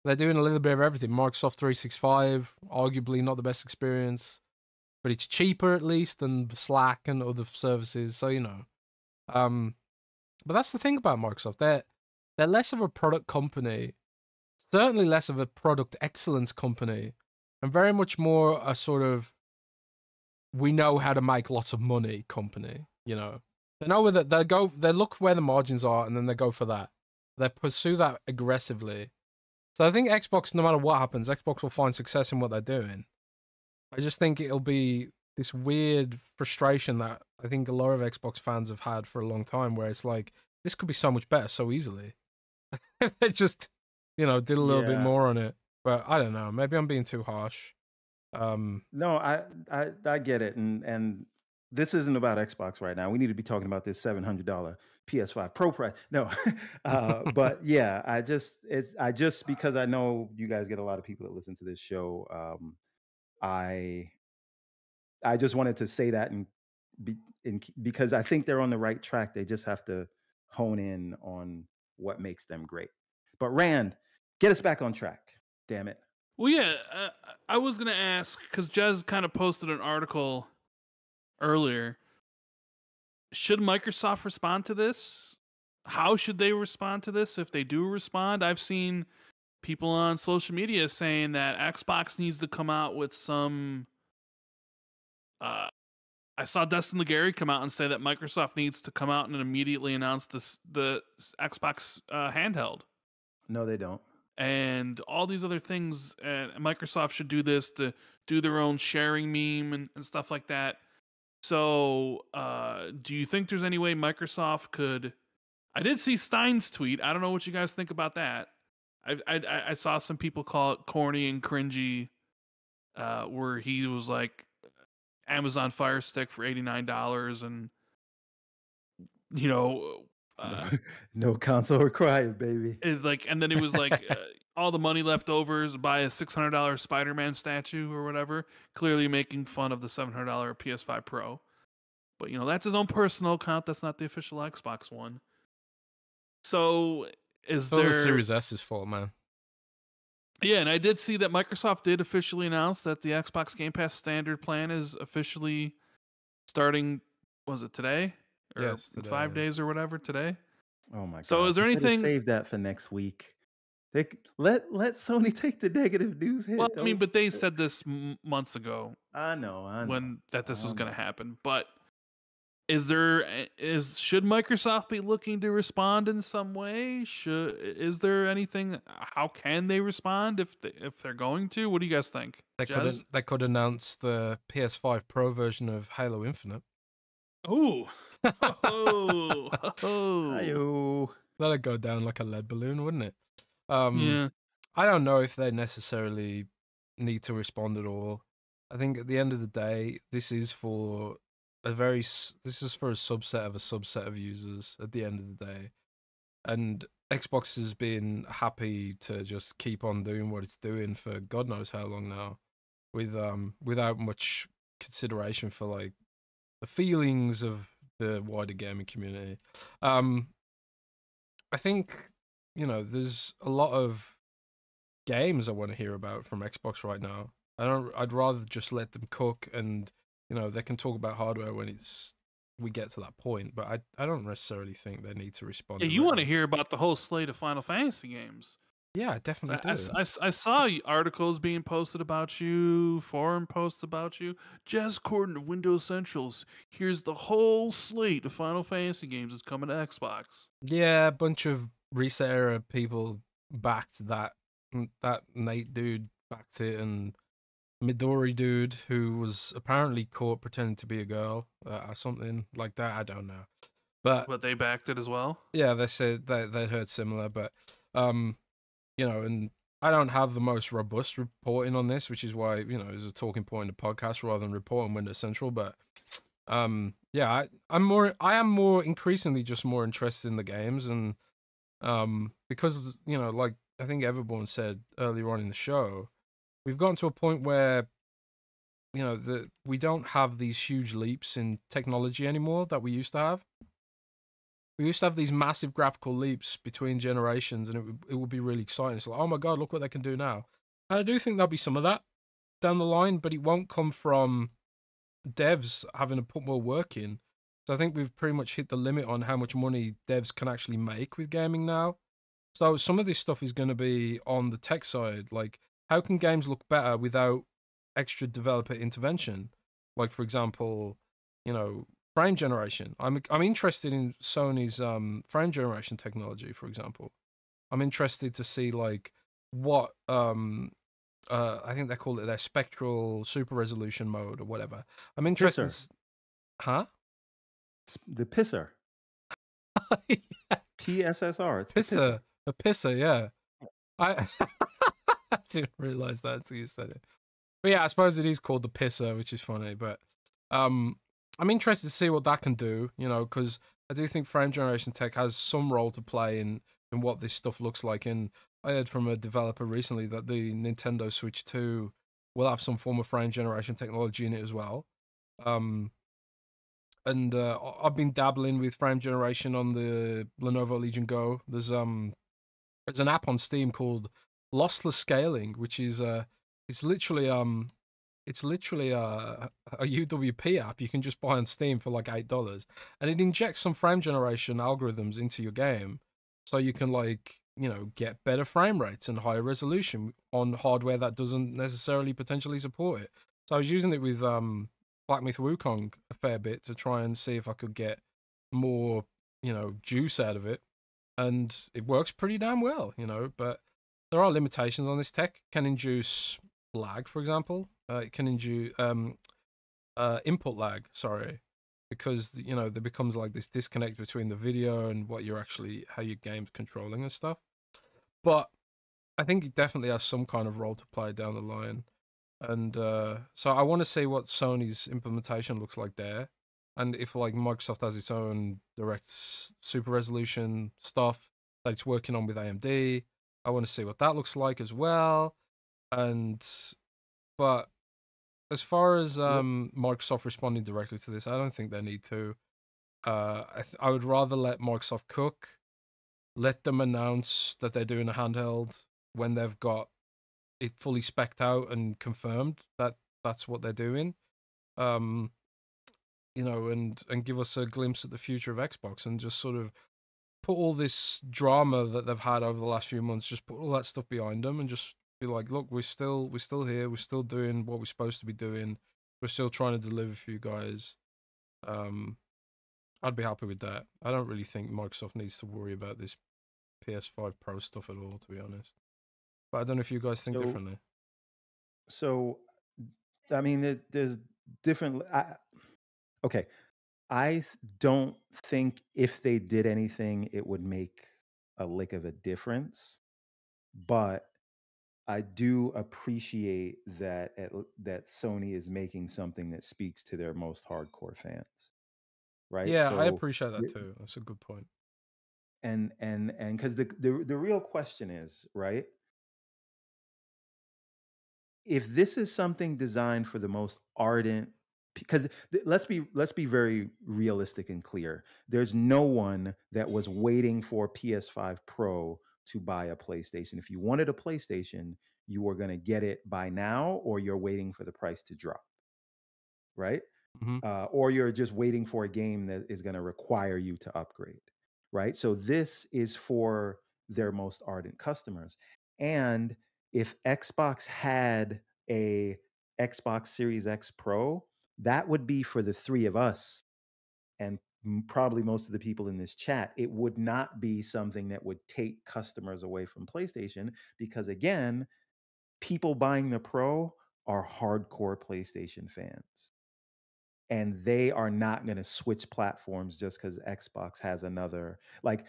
S1: They're doing a little bit of everything. Microsoft 365, arguably not the best experience, but it's cheaper at least than Slack and other services. So, but that's the thing about Microsoft. They're less of a product company, certainly less of a product excellence company, and very much more a sort of we know how to make lots of money company. They know where they look where the margins are, and then they go for that. They pursue that aggressively. So I think Xbox, no matter what happens, Xbox will find success in what they're doing. I just think it'll be this weird frustration that I think a lot of Xbox fans have had for a long time, where it's like, this could be so much better so easily. They just, did a little bit more on it. But I don't know. Maybe I'm being too harsh.
S3: No, I get it, and this isn't about Xbox right now. We need to be talking about this $700 PS5 Pro price. No, but yeah, I just because I know you guys get a lot of people that listen to this show. I just wanted to say that because I think they're on the right track. They just have to hone in on what makes them great. But Rand, get us back on track. Damn it.
S2: Well, yeah, I was going to ask, because Jez kind of posted an article earlier. Should Microsoft respond to this? How should they respond to this if they do respond? I've seen people on social media saying that Xbox needs to come out with some... I saw Destin Legary come out and say that Microsoft needs to come out and immediately announce the Xbox handheld.
S3: No, they don't.
S2: And all these other things. Microsoft should do this to do their own sharing meme and stuff like that. So, do you think there's any way Microsoft could... I did see Stein's tweet. I don't know what you guys think about that. I saw some people call it corny and cringy, where he was like, Amazon Fire Stick for $89, and
S3: no console required, baby.
S2: It's like, and then it was like all the money left over buy a $600 Spider-Man statue or whatever, clearly making fun of the $700 PS5 Pro. But that's his own personal account. That's not the official Xbox One. So is there...
S1: the Series S's fault, man.
S2: Yeah, and I did see that Microsoft did officially announce that the Xbox Game Pass standard plan is officially starting. Was it today? Or
S1: yes, today,
S2: 5 days or whatever today.
S3: Oh my god!
S2: So is there anything?
S3: Save that for next week. They let Sony take the negative news hit.
S2: Well, I mean, but they said this months ago.
S3: I know.
S2: When this was going to happen, but. Should Microsoft be looking to respond in some way? Is there anything? How can they respond if they're going to? What do you guys think?
S1: They could announce the PS5 Pro version of Halo Infinite.
S2: Ooh,
S1: that'd go down like a lead balloon, wouldn't it?
S2: Yeah.
S1: I don't know if they necessarily need to respond at all. I think at the end of the day, this is for a subset of users at the end of the day, and Xbox has been happy to just keep on doing what it's doing for God knows how long now, without much consideration for like the feelings of the wider gaming community. I think there's a lot of games I want to hear about from Xbox right now. I'd rather just let them cook, and they can talk about hardware when we get to that point, but I don't necessarily think they need to respond.
S2: Yeah, you want to hear about the whole slate of Final Fantasy games.
S1: Yeah, I definitely do.
S2: I saw articles being posted about you, forum posts about you. Just according to Windows Centrals, here's the whole slate of Final Fantasy games that's coming to Xbox.
S1: Yeah, a bunch of Reset era people backed that Nate dude backed it, and Midori dude who was apparently caught pretending to be a girl or something like that. I don't know, but
S2: But they backed it as well.
S1: yeah, they said they heard similar, but and I don't have the most robust reporting on this, which is why it's a talking point in the podcast rather than reporting Windows Central. But yeah, I am more increasingly just more interested in the games, and because like I think Everborn said earlier on in the show, we've gotten to a point where we don't have these huge leaps in technology anymore that we used to have. We used to have these massive graphical leaps between generations, and it would be really exciting. It's like, oh my god, look what they can do now. And I do think there'll be some of that down the line, but it won't come from devs having to put more work in. So I think we've pretty much hit the limit on how much money devs can actually make with gaming now. So some of this stuff is going to be on the tech side. Like, how can games look better without extra developer intervention? Like, for example, frame generation. I'm interested in Sony's frame generation technology, for example. I'm interested to see like what I think they call it their spectral super resolution mode or whatever. I'm interested.
S3: Pisser.
S1: Huh?
S3: The pisser.
S1: Yeah.
S3: PSSR. It's the pisser.
S1: A pisser, yeah. I I didn't realize that until you said it. But yeah, I suppose it is called the pisser, which is funny. But I'm interested to see what that can do, because I do think frame generation tech has some role to play in what this stuff looks like. And I heard from a developer recently that the Nintendo Switch 2 will have some form of frame generation technology in it as well. And I've been dabbling with frame generation on the Lenovo Legion Go. There's an app on Steam called Lossless Scaling, which is it's literally a UWP app you can just buy on Steam for like $8, and it injects some frame generation algorithms into your game, so you can get better frame rates and higher resolution on hardware that doesn't necessarily potentially support it. So I was using it with Black Myth Wukong a fair bit to try and see if I could get more juice out of it, and it works pretty damn well, but there are limitations on this tech. It can induce lag, for example. It can induce input lag, sorry, because there becomes like this disconnect between the video and how your game's controlling and stuff. But I think it definitely has some kind of role to play down the line. And so I want to see what Sony's implementation looks like there, and if like Microsoft has its own direct super resolution stuff that it's working on with AMD. I want to see what that looks like as well. But as far as Microsoft responding directly to this, I don't think they need to. I would rather let Microsoft cook, let them announce that they're doing a handheld when they've got it fully specced out and confirmed that that's what they're doing. And give us a glimpse at the future of Xbox, and just sort of put all this drama that they've had over the last few months, just put all that stuff behind them, and just be like, look, we're still here, we're still doing what we're supposed to be doing, we're still trying to deliver for you guys. I'd be happy with that. I don't really think Microsoft needs to worry about this PS5 Pro stuff at all, to be honest. But I don't know if you guys think differently.
S3: So, I mean, there's different. Okay, I don't think if they did anything, it would make a lick of a difference. But I do appreciate that that Sony is making something that speaks to their most hardcore fans, right?
S1: Yeah, I
S3: So,
S1: appreciate that too. That's a good point.
S3: and because the real question is, right, if this is something designed for the most ardent, because let's be very realistic and clear, there's no one that was waiting for PS5 Pro to buy a PlayStation. If you wanted a PlayStation, you were going to get it by now, or you're waiting for the price to drop, right?
S1: Mm-hmm.
S3: Or you're just waiting for a game that is going to require you to upgrade, right? So this is for their most ardent customers. And if Xbox had a Xbox Series X Pro, that would be for the three of us and probably most of the people in this chat. It would not be something that would take customers away from PlayStation because, again, people buying the Pro are hardcore PlayStation fans. And they are not going to switch platforms just because Xbox has another, like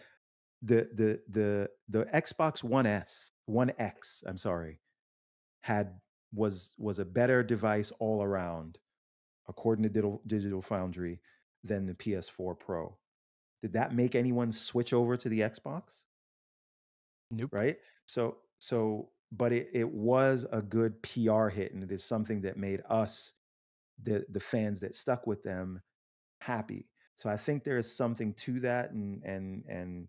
S3: the Xbox One X, I'm sorry, was a better device all around, according to Digital Foundry, than the PS4 Pro. Did that make anyone switch over to the Xbox?
S1: Nope.
S3: Right? But it was a good PR hit, and it is something that made us, the fans that stuck with them, happy. So I think there is something to that, and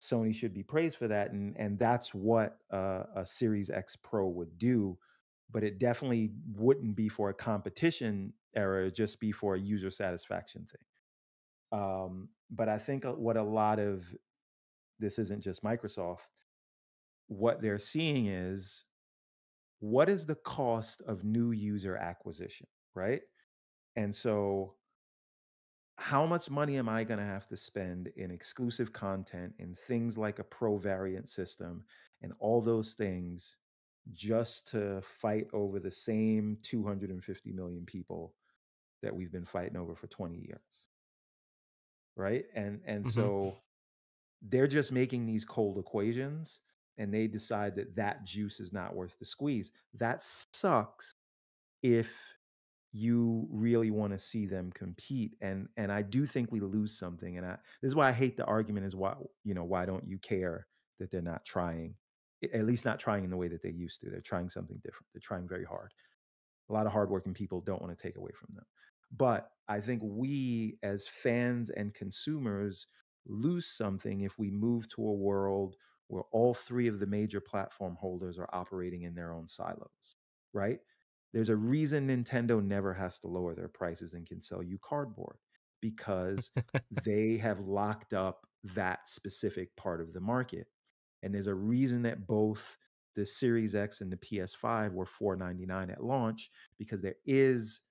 S3: Sony should be praised for that, and that's what a Series X Pro would do. But it definitely wouldn't be for a competition era; it'd just be for a user satisfaction thing. But I think what a lot of this isn't just Microsoft. What they're seeing is, what is the cost of new user acquisition, right? And so how much money am I going to have to spend in exclusive content, in things like a pro variant system and all those things, just to fight over the same 250 million people that we've been fighting over for 20 years? Right? And
S1: Mm-hmm.
S3: so they're just making these cold equations, and they decide that that juice is not worth the squeeze. That sucks if you really want to see them compete, and I do think we lose something. And this is why I hate the argument, is why don't you care that they're not trying, at least not trying in the way that they used to. They're trying something different. They're trying very hard. A lot of hardworking people don't want to take away from them. But I think we, as fans and consumers, lose something if we move to a world where all three of the major platform holders are operating in their own silos, right? There's a reason Nintendo never has to lower their prices and can sell you cardboard, because they have locked up that specific part of the market. And there's a reason that both the Series X and the PS5 were $499 at launch, because there is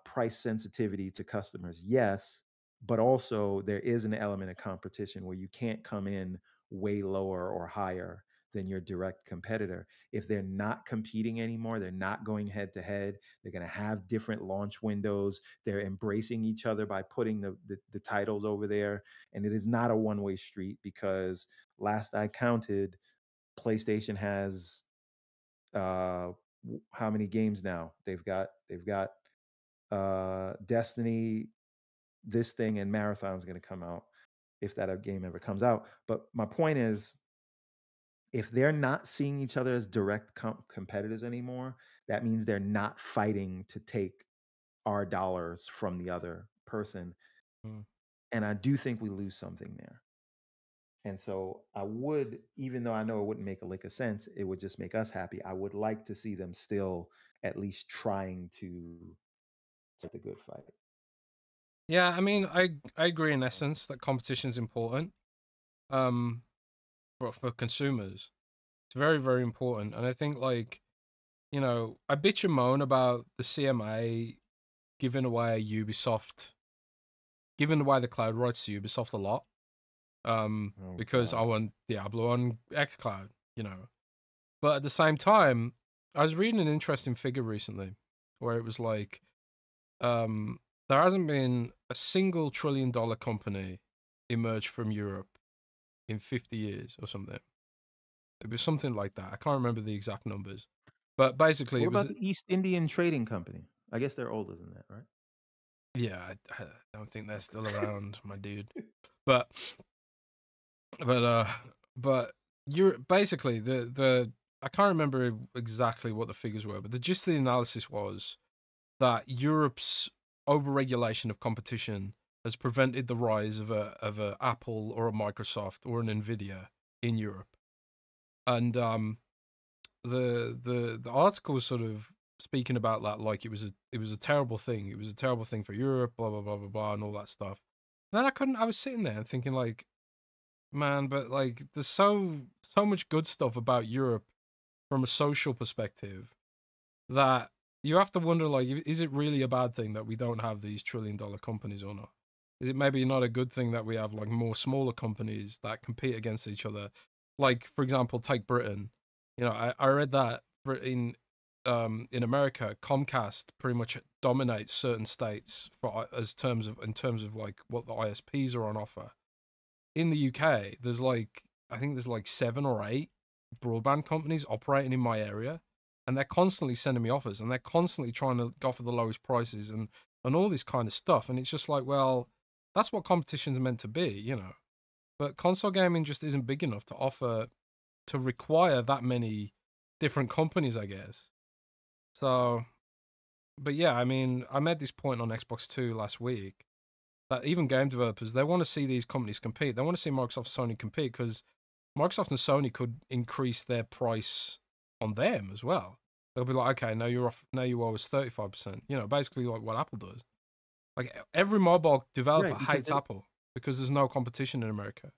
S3: price sensitivity to customers, yes, but also there is an element of competition where you can't come in way lower or higher than your direct competitor. If they're not competing anymore, they're not going head to head, they're going to have different launch windows, they're embracing each other by putting the titles over there. And it is not a one-way street, because last I counted, PlayStation has how many games now? They've got Destiny, this thing, and Marathon's going to come out, if that game ever comes out. But my point is, if they're not seeing each other as direct competitors anymore, that means they're not fighting to take our dollars from the other person.
S1: Mm.
S3: And I do think we lose something there. And so I would, even though I know it wouldn't make a lick of sense, it would just make us happy. I would like to see them still at least trying to fight the good fight.
S1: Yeah, I mean, I agree in essence that competition is important. For consumers, it's very, very important. And I think, like, I bitch and moan about the CMA giving away the cloud rights to Ubisoft a lot. Because I want Diablo on xCloud, But at the same time, I was reading an interesting figure recently where it was like, there hasn't been a single $1 trillion company emerge from Europe in 50 years or something. It was something like that. I can't remember the exact numbers. But basically,
S3: What
S1: it was...
S3: about the East Indian Trading Company? I guess they're older than that, right?
S1: Yeah, I don't think they're still around, my dude. But you're basically the I can't remember exactly what the figures were, but the gist of the analysis was that Europe's overregulation of competition has prevented the rise of a Apple or a Microsoft or an Nvidia in Europe. And the article was sort of speaking about that like it was a terrible thing. It was a terrible thing for Europe, blah blah blah blah blah, and all that stuff. Then I was sitting there and thinking, like, man, but like, there's so much good stuff about Europe from a social perspective that you have to wonder, like, is it really a bad thing that we don't have these trillion-dollar companies or not? Is it maybe not a good thing that we have like more smaller companies that compete against each other? Like, for example, take Britain. You know, I read that in America, Comcast pretty much dominates certain states for as terms of in terms of like what the ISPs are on offer. In the UK, there's like I think there's like 7 or 8 broadband companies operating in my area, and they're constantly sending me offers, and they're constantly trying to offer the lowest prices and all this kind of stuff. And it's just like, well, that's what competition's meant to be, you know. But console gaming just isn't big enough to require that many different companies, I guess. So, but yeah, I mean, I made this point on Xbox 2 last week that even game developers, they want to see these companies compete. They want to see Microsoft and Sony compete because Microsoft and Sony could increase their price on them as well. They'll be like, okay, now you're off. Now you owe us 35%. You know, basically like what Apple does. Like every mobile developer
S3: Right, because
S1: hates
S3: they,
S1: Apple because there's no competition in America,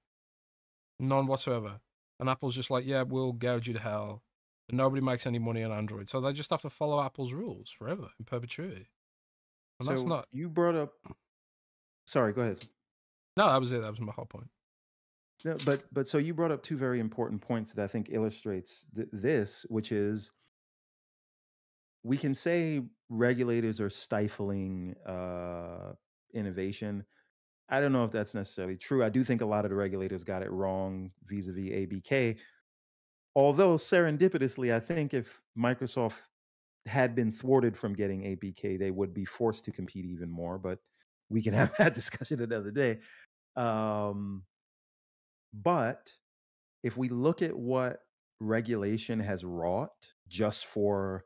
S1: none whatsoever. And Apple's just like, yeah, we'll gouge you to hell. And nobody makes any money on Android, so they just have to follow Apple's rules forever in perpetuity. And that's
S3: so
S1: not.
S3: you brought up. Sorry, go ahead.
S1: No, that was it. That was my whole point.
S3: No, but so you brought up two very important points that I think illustrates this, which is we can say regulators are stifling innovation. I don't know if that's necessarily true. I do think a lot of the regulators got it wrong vis-a-vis ABK. Although serendipitously, I think if Microsoft had been thwarted from getting ABK, they would be forced to compete even more. But we can have that discussion another day. Um, but if we look at what regulation has wrought just for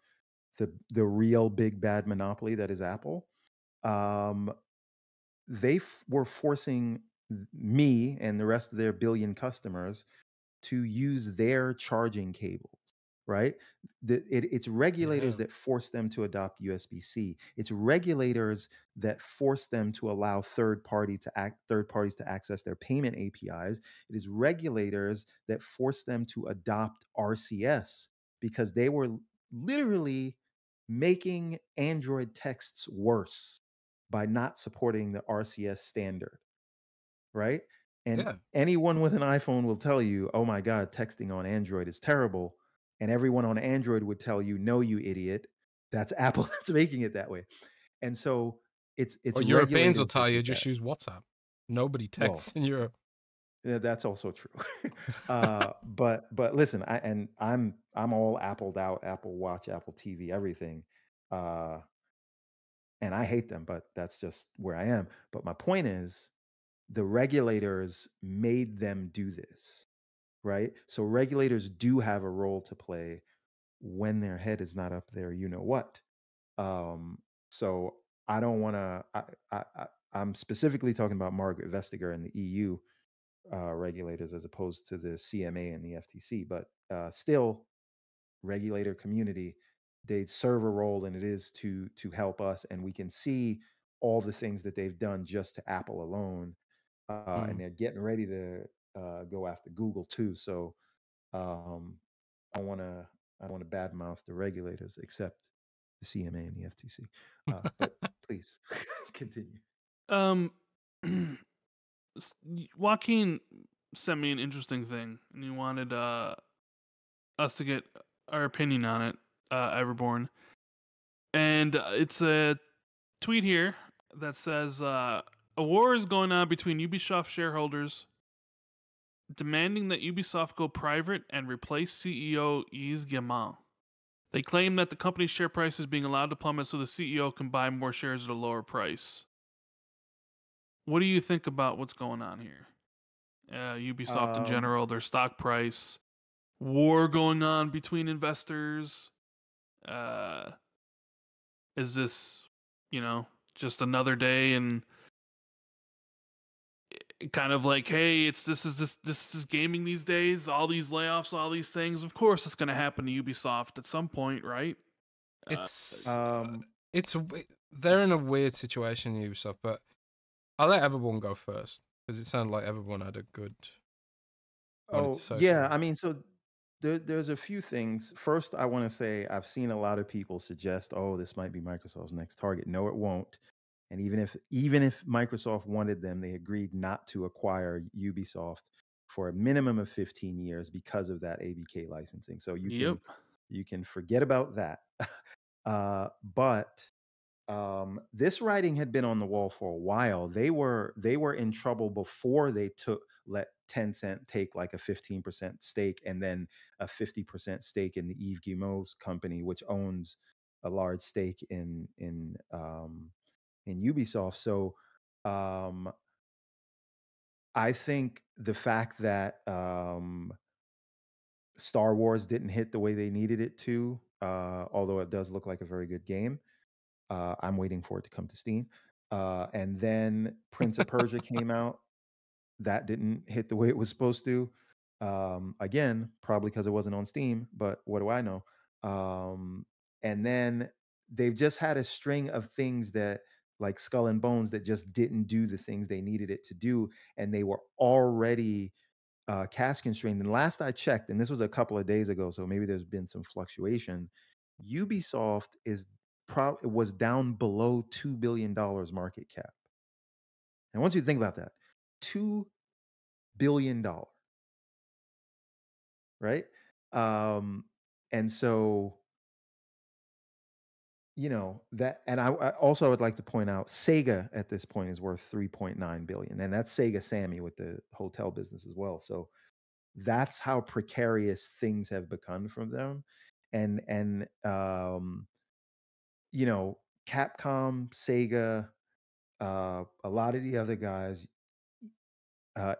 S3: the real big bad monopoly that is Apple, um, they were forcing me and the rest of their billion customers to use their charging cables, right? It's regulators
S1: Yeah.
S3: that force them to adopt USB-C. It's regulators that force them to allow third parties to access their payment APIs. It is regulators that force them to adopt RCS because they were literally making Android texts worse by not supporting the RCS standard, right? And
S1: Yeah.
S3: anyone with an iPhone will tell you, "Oh my God, texting on Android is terrible." And everyone on Android would tell you, "No, you idiot. That's Apple that's making it that way." And so it's
S1: Or Europeans will
S3: regulators that
S1: tell you
S3: did
S1: just
S3: that.
S1: use WhatsApp. Nobody
S3: Well,
S1: texts in Europe.
S3: yeah, that's also true. But listen, I'm all Appled out, Apple Watch, Apple TV, everything. Uh, and I hate them, but that's just where I am. But my point is, the regulators made them do this, right? So regulators do have a role to play when their head is not up there, you know what. So I don't want to. I'm specifically talking about Margaret Vestager and the EU regulators as opposed to the CMA and the FTC, but still, regulator community, they serve a role, and it is to help us, and we can see all the things that they've done just to Apple alone, and
S1: Mm.
S3: they're getting ready to go after Google too. So um, I want to I want to badmouth the regulators, except the CMA and the FTC. But please continue.
S2: Um, Joaquin sent me an interesting thing, and he wanted us to get our opinion on it. Everborn, and it's a tweet here that says a war is going on between Ubisoft shareholders demanding that Ubisoft go private and replace CEO Yves Guillemot. They claim that the company's share price is being allowed to plummet so the CEO can buy more shares at a lower price. What do you think about what's going on here? Ubisoft in
S3: Um,
S2: general, their stock price, war going on between investors. Uh, is this, just another day and kind of like, hey, this is gaming these days. All these layoffs, all these things. Of course, it's going to happen to Ubisoft at some point, right? Uh,
S1: It's
S3: um,
S1: they're in a weird situation, Ubisoft. But I'll let everyone go first because it sounded like everyone had a good. wanted to
S3: Oh,
S1: say
S3: yeah.
S1: something.
S3: I mean, so there's a few things. First, I want to say I've seen a lot of people suggest, oh, this might be Microsoft's next target. No, it won't. And even if Microsoft wanted them, they agreed not to acquire Ubisoft for a minimum of 15 years because of that ABK licensing. So
S2: Yep.
S3: you can forget about that. But this writing had been on the wall for a while. They were in trouble before they let Tencent take like a 15% stake and then a 50% stake in the Yves Guillemot's company, which owns a large stake in Ubisoft. So um, I think the fact that Star Wars didn't hit the way they needed it to, although it does look like a very good game. I'm waiting for it to come to Steam. And then Prince of Persia came out. That didn't hit the way it was supposed to. Again, probably because it wasn't on Steam, but what do I know? Um, and then they've just had a string of things that, like Skull and Bones, that just didn't do the things they needed it to do. And they were already cash constrained. And last I checked, and this was a couple of days ago, so maybe there's been some fluctuation. Ubisoft was down below $2 billion market cap. And I want you to think about that: $2 billion, right? Um, and so that, and I also would like to point out Sega at this point is worth 3.9 billion, and that's Sega Sammy with the hotel business as well. So that's how precarious things have become from them. And you know Capcom, Sega, a lot of the other guys,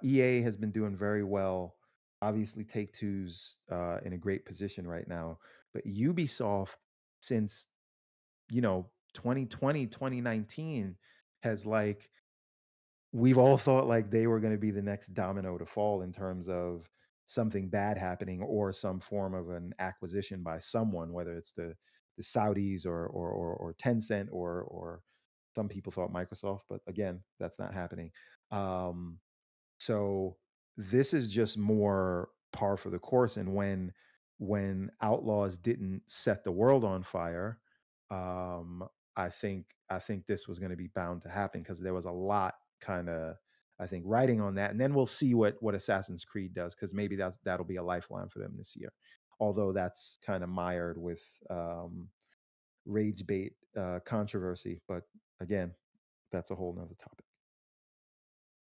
S3: EA has been doing very well. Obviously Take Two's in a great position right now, but Ubisoft, since 2020, 2019, has, like, we've all thought like they were going to be the next domino to fall in terms of something bad happening or some form of an acquisition by someone, whether it's the Saudis or Tencent or some people thought Microsoft, but again, that's not happening. Um, so this is just more par for the course. And when Outlaws didn't set the world on fire, um, I think this was going to be bound to happen because there was a lot kind of, I think, writing on that. And then we'll see what Assassin's Creed does, because maybe that'll be a lifeline for them this year. Although that's kind of mired with rage bait controversy. But again, that's a whole nother topic.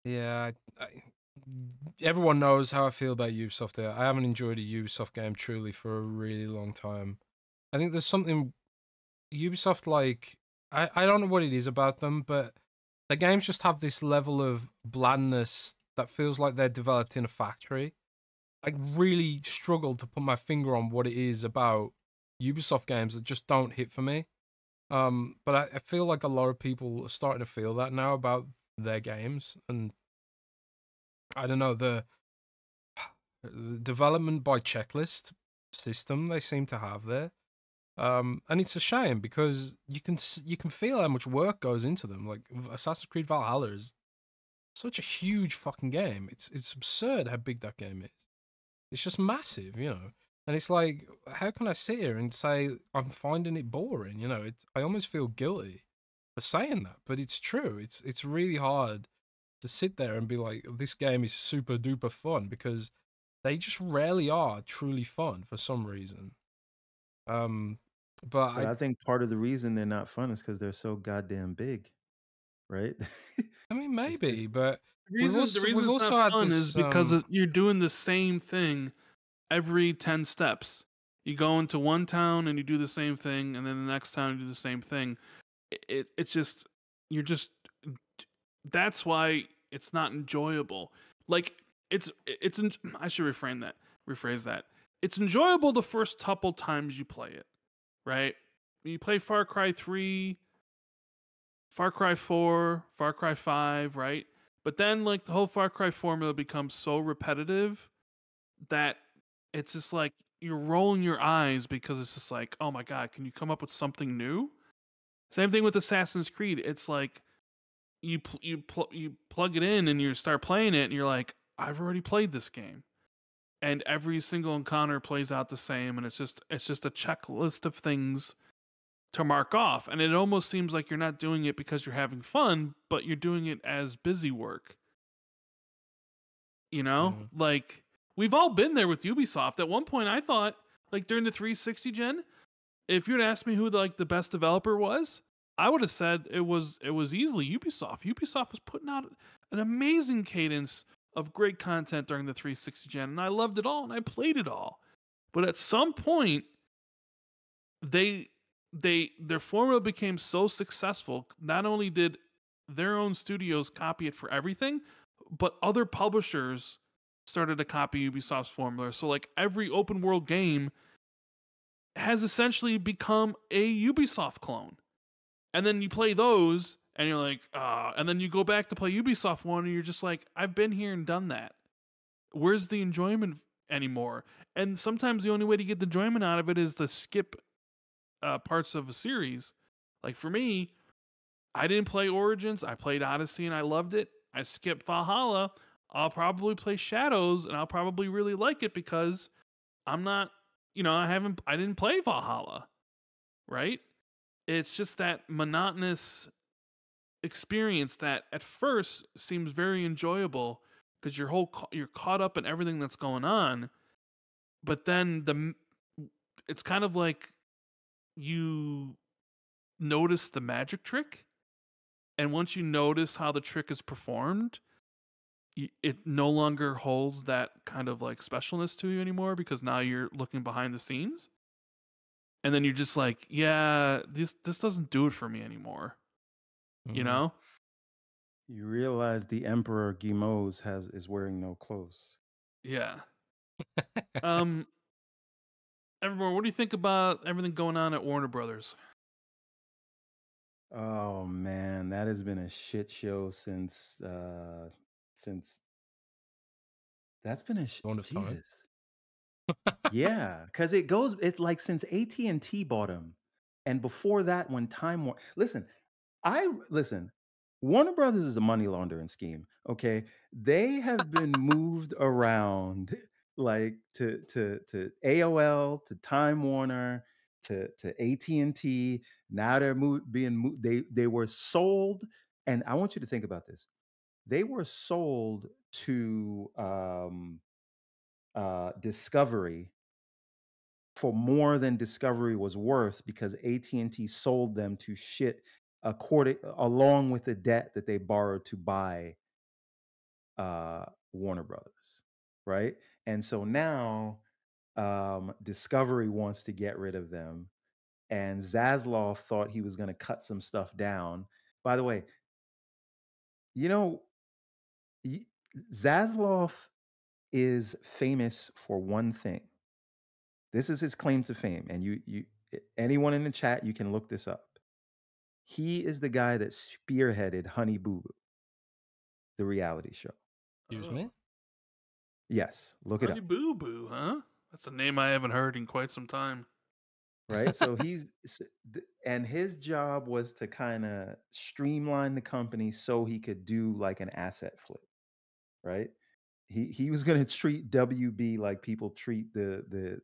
S1: Yeah, everyone knows how I feel about Ubisoft there. I haven't enjoyed a Ubisoft game truly for a really long time. I think there's something Ubisoft, like, I don't know what it is about them, but the games just have this level of blandness that feels like they're developed in a factory. I really struggle to put my finger on what it is about Ubisoft games that just don't hit for me. But I feel like a lot of people are starting to feel that now about their games, and I don't know, the development by checklist system they seem to have there. And it's a shame because you can feel how much work goes into them. Like Assassin's Creed Valhalla is such a huge fucking game. It's absurd how big that game is. It's just massive, you know. And it's like, how can I sit here and say I'm finding it boring? You know, I almost feel guilty for saying that, but it's true. It's really hard to sit there and be like, this game is super duper fun, because they just rarely are truly fun for some reason. Um, but
S3: But I think part of the reason they're not fun is because they're so goddamn big, right?
S1: I mean,
S3: It's
S1: maybe, but
S2: The reason
S1: we've
S2: it's not
S1: also had
S2: fun is
S1: this.
S2: because you're doing the same thing every 10 steps. You go into one town and you do the same thing, and then the next town you do the same thing. It's just, you're just, that's why it's not enjoyable. Like, I should rephrase that. It's enjoyable the first couple times you play it, right? You play Far Cry 3, Far Cry 4, Far Cry 5, right? But then, like, the whole Far Cry formula becomes so repetitive that it's just like you're rolling your eyes, because it's just like, oh my god, can you come up with something new? Same thing with Assassin's Creed. It's like you plug it in and you start playing it, and you're like, I've already played this game. and every single encounter plays out the same, and it's just a checklist of things to mark off, and it almost seems like you're not doing it because you're having fun, but you're doing it as busy work. You know,
S1: Mm.
S2: like we've all been there with Ubisoft. At one point, I thought, like during the 360 gen, if you'd asked me who the best developer was, I would have said it was easily Ubisoft. Ubisoft was putting out an amazing cadence of great content during the 360 gen, and I loved it all and I played it all. But at some point, their formula became so successful. Not only did their own studios copy it for everything, but other publishers started to copy Ubisoft's formula. So like every open world game has essentially become a Ubisoft clone. And then you play those and you're like, and then you go back to play Ubisoft one and you're just like, I've been here and done that. Where's the enjoyment anymore? And sometimes the only way to get the enjoyment out of it is to skip parts of a series. Like for me, I didn't play Origins. I played Odyssey and I loved it. I skipped Valhalla. I'll probably play Shadows and I'll probably really like it because I'm not, I didn't play Valhalla, right? It's just that monotonous experience that at first seems very enjoyable because you're caught up in everything that's going on, but then it's kind of like you notice the magic trick, and once you notice how the trick is performed, it no longer holds that kind of like specialness to you anymore because now you're looking behind the scenes, and then you're just like, yeah, this doesn't do it for me anymore. You
S1: Mm.
S2: know?
S3: You realize the Emperor Gimos is wearing no clothes.
S2: Yeah. Um, Evermore, what do you think about everything going on at Warner Brothers?
S3: Oh man, that has been a shit show since that's been
S1: Dawn of time.
S3: Jesus. Yeah, because it's like since AT&T bought him. And before that, when Time War listen, Warner Brothers is a money laundering scheme. Okay. They have been moved around like to AOL, to Time Warner, to AT&T. Now they're being moved. They were sold, and I want you to think about this. They were sold to Discovery for more than Discovery was worth because AT&T sold them to shit along with the debt that they borrowed to buy Warner Brothers, right? And so now Discovery wants to get rid of them, and Zaslav thought he was going to cut some stuff down. By the way, you know, y- Zaslav is famous for one thing. This is his claim to fame, and anyone in the chat, you can look this up. He is the guy that spearheaded Honey Boo Boo, the reality show.
S1: Excuse
S2: Oh,
S1: me?
S3: Yes, look it
S2: Honey
S3: up.
S2: Boo Boo, huh? That's a name I haven't heard in quite some time.
S3: Right? So and his job was to kind of streamline the company so he could do like an asset flip, right? He was going to treat WB like people treat the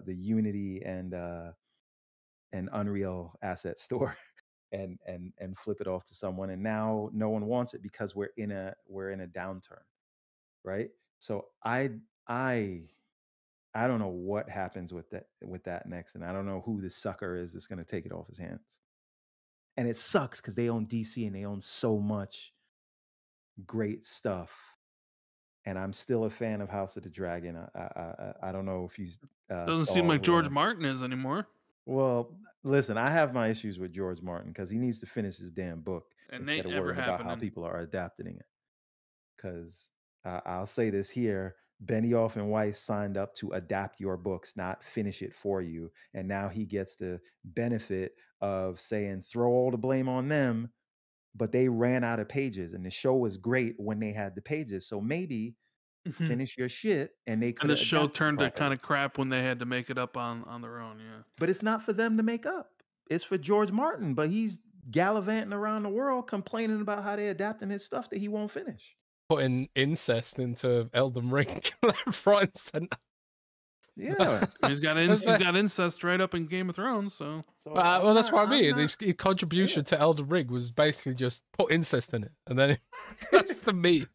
S3: Unity and Unreal asset store. And flip it off to someone, and now no one wants it because we're in a downturn, right? So I don't know what happens with that next, and I don't know who the sucker is that's going to take it off his hands. And it sucks because they own DC and they own so much great stuff, and I'm still a fan of House of the Dragon. I don't know if you
S2: Doesn't seem
S3: saw
S2: like George Martin is anymore.
S3: well, listen, I have my issues with George Martin because he needs to finish his damn book
S2: And
S3: instead
S2: ain't
S3: of
S2: ever
S3: worrying about how
S2: happening.
S3: people are adapting it. Because I'll say this here: Benioff and Weiss signed up to adapt your books, not finish it for you. And now he gets the benefit of saying, throw all the blame on them, but they ran out of pages. And the show was great when they had the pages. So maybe
S2: Mhm.
S3: finish your shit and they could
S2: And the
S3: have
S2: show
S3: adapted
S2: turned to kind
S3: properly.
S2: of crap when they had to make it up on their own, yeah.
S3: But it's not for them to make up. It's for George Martin. But he's gallivanting around the world complaining about how they're adapting his stuff that he won't finish.
S1: putting incest into Elden Ring front and center.
S3: Yeah.
S2: He's got incest right up in Game of Thrones, so.
S1: Well, that's what I mean.
S3: Not,
S1: His contribution to Elden Ring was basically just put incest in it, and then that's the meat.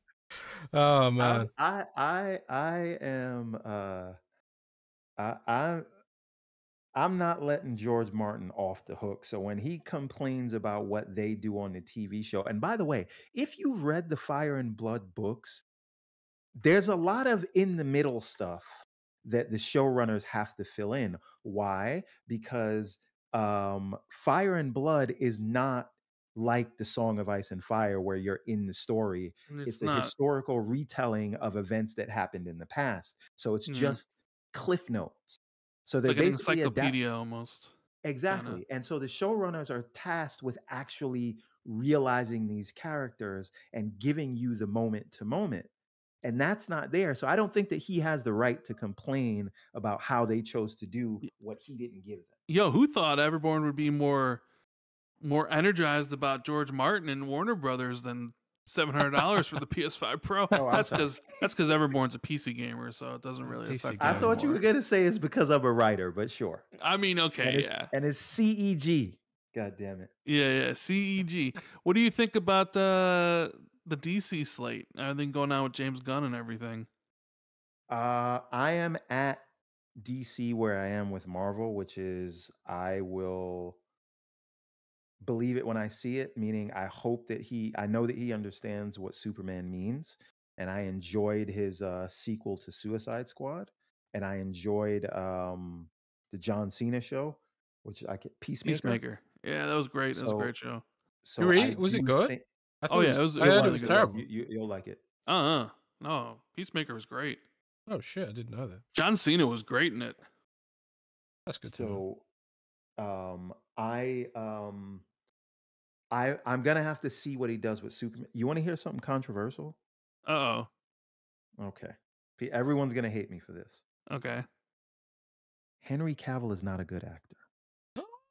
S1: Oh man,
S3: I am I'm not letting George Martin off the hook. So when he complains about what they do on the TV show, and by the way, if you've read the Fire and Blood books, there's a lot of in the middle stuff that the showrunners have to fill in. Why? Because Fire and Blood is not like the Song of Ice and Fire where you're in the story. It's a
S2: not.
S3: historical retelling of events that happened in the past. So it's just cliff notes. So
S2: It's
S3: they're
S2: like an
S3: basically
S2: encyclopedia almost.
S3: Exactly. And so the showrunners are tasked with actually realizing these characters and giving you the moment to moment. And that's not there. So I don't think that he has the right to complain about how they chose to do what he didn't give them.
S2: Yo, who thought Everborn would be more energized about George Martin and Warner Brothers than $700 for the PS5 Pro?
S3: Oh, I'm
S2: that's
S3: sorry.
S2: because Everborn's a PC gamer, so it doesn't really
S1: PC
S2: affect.
S3: I
S2: me
S3: thought you
S2: anymore.
S3: were gonna say it's because I'm a writer, but sure.
S2: I mean, okay, yeah.
S3: And it's CEG. God damn it.
S2: Yeah, CEG. What do you think about the DC slate? Everything going on with James Gunn and everything.
S3: I am at DC where I am with Marvel, which is I will believe it when I see it, meaning I hope that I know that he understands what Superman means. And I enjoyed his sequel to Suicide Squad. And I enjoyed the John Cena show, which I could Peacemaker.
S2: Yeah, that was great. That was a great show.
S3: So
S1: was it good?
S2: I heard it
S1: really
S2: was
S1: terrible.
S3: You'll like it.
S2: No, Peacemaker was great.
S1: Oh shit, I didn't know that.
S2: John Cena was great in it.
S1: That's good to know.
S3: I'm gonna have to see what he does with Superman. You want to hear something controversial?
S2: Uh-oh.
S3: Okay. Everyone's gonna hate me for this.
S2: Okay.
S3: Henry Cavill is not a good actor.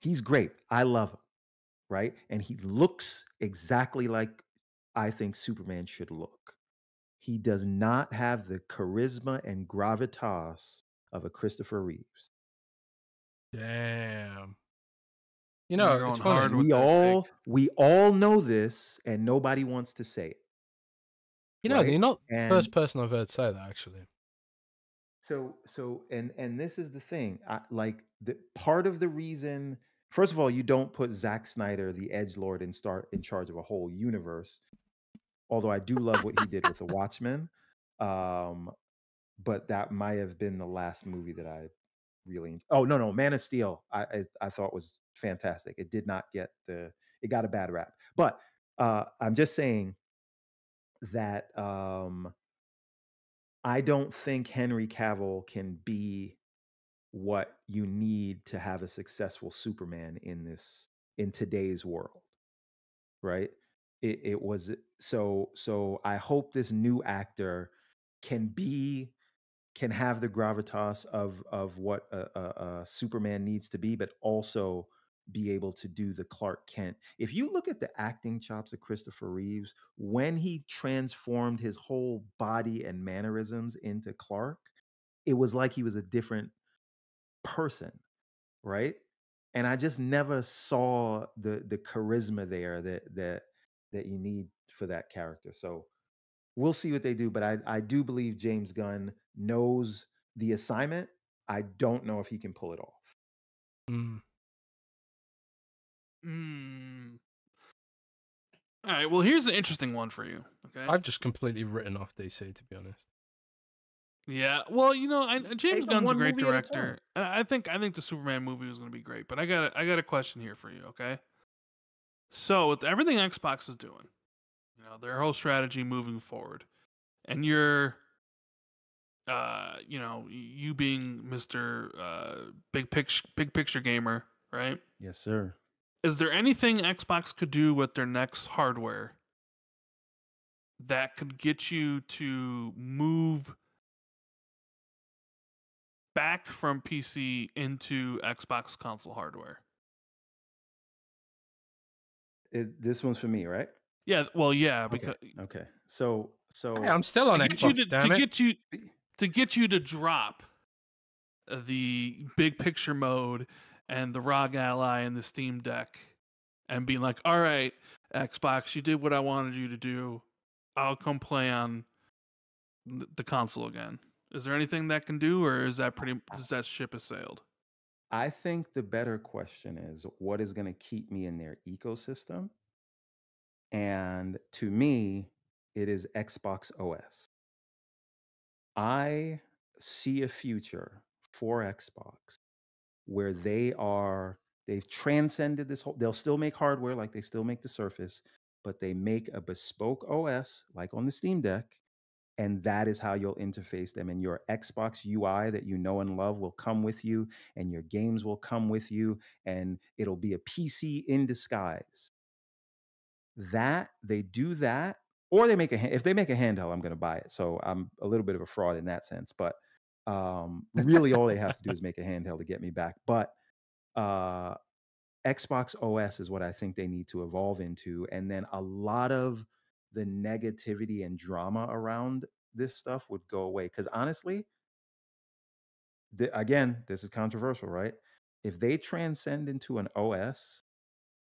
S3: He's great. I love him, right? And he looks exactly like I think Superman should look. He does not have the charisma and gravitas of a Christopher Reeves.
S1: Damn.
S2: You're
S1: it's
S2: going
S1: funny.
S2: hard with that take.
S3: We all know this, and nobody wants to say it.
S1: Right? You're not the first person I've heard say that, actually.
S3: So, and this is the thing. Like the part of the reason. First of all, you don't put Zack Snyder, the edgelord, in charge of a whole universe. Although I do love what he did with The Watchmen, but that might have been the last movie that I really. Oh no, Man of Steel. I thought was fantastic. It did not get it got a bad rap, but I'm just saying that I don't think Henry Cavill can be what you need to have a successful Superman in today's world, right? It was so I hope this new actor can have the gravitas of what a Superman needs to be, but also be able to do the Clark Kent. If you look at the acting chops of Christopher Reeves, when he transformed his whole body and mannerisms into Clark, it was like he was a different person, right? And I just never saw the charisma there that you need for that character. So we'll see what they do, but I do believe James Gunn knows the assignment. I don't know if he can pull it off.
S2: All right, well, here's an interesting one for you. Okay,
S1: I've just completely written off DC, to be honest.
S2: Yeah, well, James Gunn's a great
S3: movie at a
S2: director. And I think the Superman movie was going to be great, but I got a question here for you. Okay, so with everything Xbox is doing, their whole strategy moving forward, and you're, you being Mr. Big picture gamer, right?
S3: Yes, sir.
S2: Is there anything Xbox could do with their next hardware that could get you to move back from PC into Xbox console hardware?
S3: This one's for me, right?
S2: Yeah, well, yeah, because
S3: Okay. So So
S1: Hey, I'm still on
S2: To get you
S1: Xbox, damn it.
S2: to get you to drop the big picture mode and the ROG Ally and the Steam Deck and being like, all right, Xbox, you did what I wanted you to do. I'll come play on the console again. Is there anything that can do, or is that does that ship has sailed?
S3: I think the better question is what is going to keep me in their ecosystem? And to me, it is Xbox OS. I see a future for Xbox where they've transcended this whole, they'll still make hardware like they still make the Surface, but they make a bespoke OS like on the Steam Deck, and that is how you'll interface them. And your Xbox UI that you know and love will come with you, and your games will come with you, and it'll be a PC in disguise. That they do that, or they make if they make a handheld, I'm going to buy it. So I'm a little bit of a fraud in that sense, but really all they have to do is make a handheld to get me back. But uh, Xbox OS is what I think they need to evolve into, and then a lot of the negativity and drama around this stuff would go away. Because honestly, again, this is controversial, right? If they transcend into an OS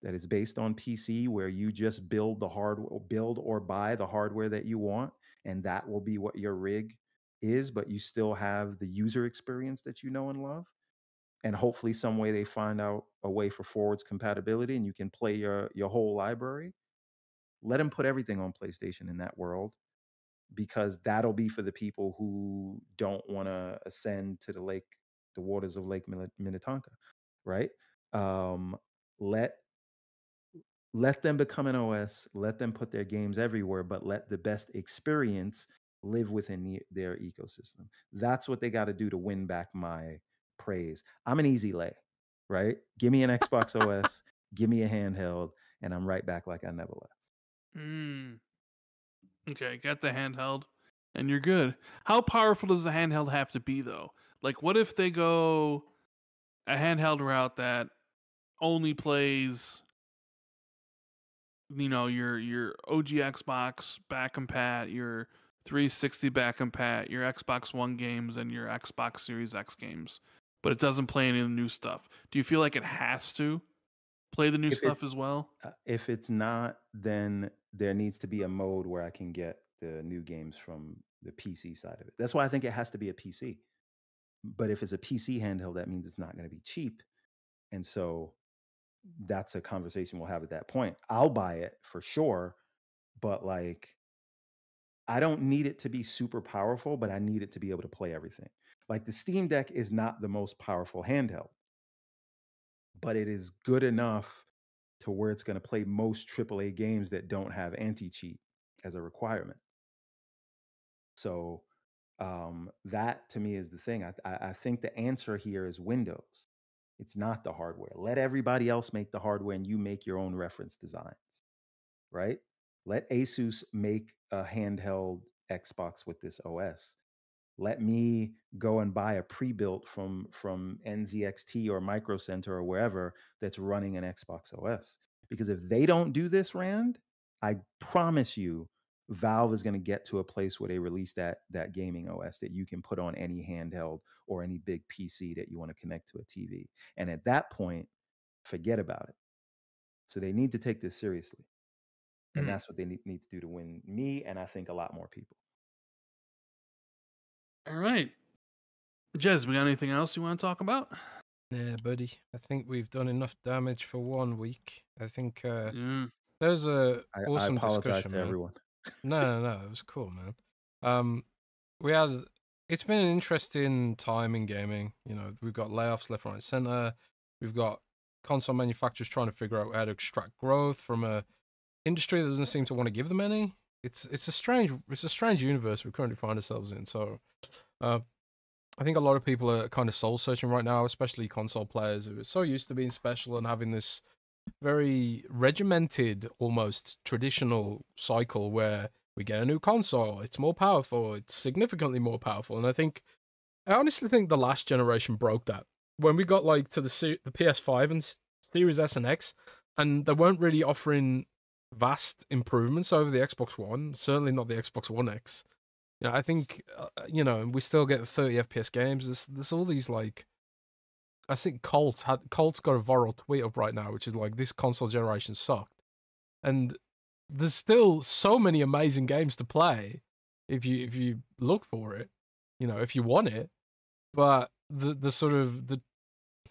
S3: that is based on PC, where you just build or buy the hardware that you want, and that will be what your rig is, but you still have the user experience that you know and love. And hopefully some way they find out a way for forwards compatibility and you can play your whole library. Let them put everything on PlayStation in that world, because that'll be for the people who don't want to ascend to the waters of Lake Minnetonka, right? Um, let let them become an OS, let them put their games everywhere, but let the best experience live within their ecosystem. That's what they got to do to win back my praise. I'm an easy lay, right? Give me an Xbox OS, give me a handheld, and I'm right back like I never left.
S2: Mm. Okay, got the handheld, and you're good. How powerful does the handheld have to be, though? Like, what if they go a handheld route that only plays, your OG Xbox back compat, your 360 back compat, your Xbox One games, and your Xbox Series X games, but it doesn't play any of the new stuff? Do you feel like it has to play the new
S3: If
S2: stuff
S3: it's
S2: as well?
S3: if it's not, then there needs to be a mode where I can get the new games from the PC side of it. That's why I think it has to be a PC. But if it's a PC handheld, that means it's not going to be cheap. And so that's a conversation we'll have at that point. I'll buy it for sure, but like I don't need it to be super powerful, but I need it to be able to play everything. Like the Steam Deck is not the most powerful handheld, but it is good enough to where it's going to play most AAA games that don't have anti-cheat as a requirement. So that to me is the thing. I think the answer here is Windows. It's not the hardware. Let everybody else make the hardware and you make your own reference designs, right? Let Asus make a handheld Xbox with this OS. Let me go and buy a pre-built from NZXT or Micro Center or wherever that's running an Xbox OS. Because if they don't do this, Rand, I promise you, Valve is going to get to a place where they release that gaming OS that you can put on any handheld or any big PC that you want to connect to a TV. And at that point, forget about it. So they need to take this seriously. And that's what they need to do to win me, and I think a lot more people.
S2: All right. Jez, we got anything else you want to talk about?
S1: Yeah, buddy. I think we've done enough damage for 1 week. I think
S2: Yeah.
S1: there's a
S3: I
S1: awesome
S3: apologize
S1: discussion,
S3: to
S1: man.
S3: everyone.
S1: No, it was cool, man. We had it's been an interesting time in gaming. You know, we've got layoffs left, right, and center. We've got console manufacturers trying to figure out how to extract growth from a industry that doesn't seem to want to give them any. It's a strange universe we currently find ourselves in. So, I think a lot of people are kind of soul searching right now, especially console players who are so used to being special and having this very regimented, almost traditional cycle where we get a new console, it's more powerful, it's significantly more powerful. And I honestly think the last generation broke that. When we got like to the PS5 and Series S and X, and they weren't really offering vast improvements over the Xbox One. Certainly not the Xbox One X. You know, I think we still get 30 FPS games. There's all these like. I think Colt's got a viral tweet up right now, which is like, this console generation sucked, and there's still so many amazing games to play if you look for it, if you want it. But the sort of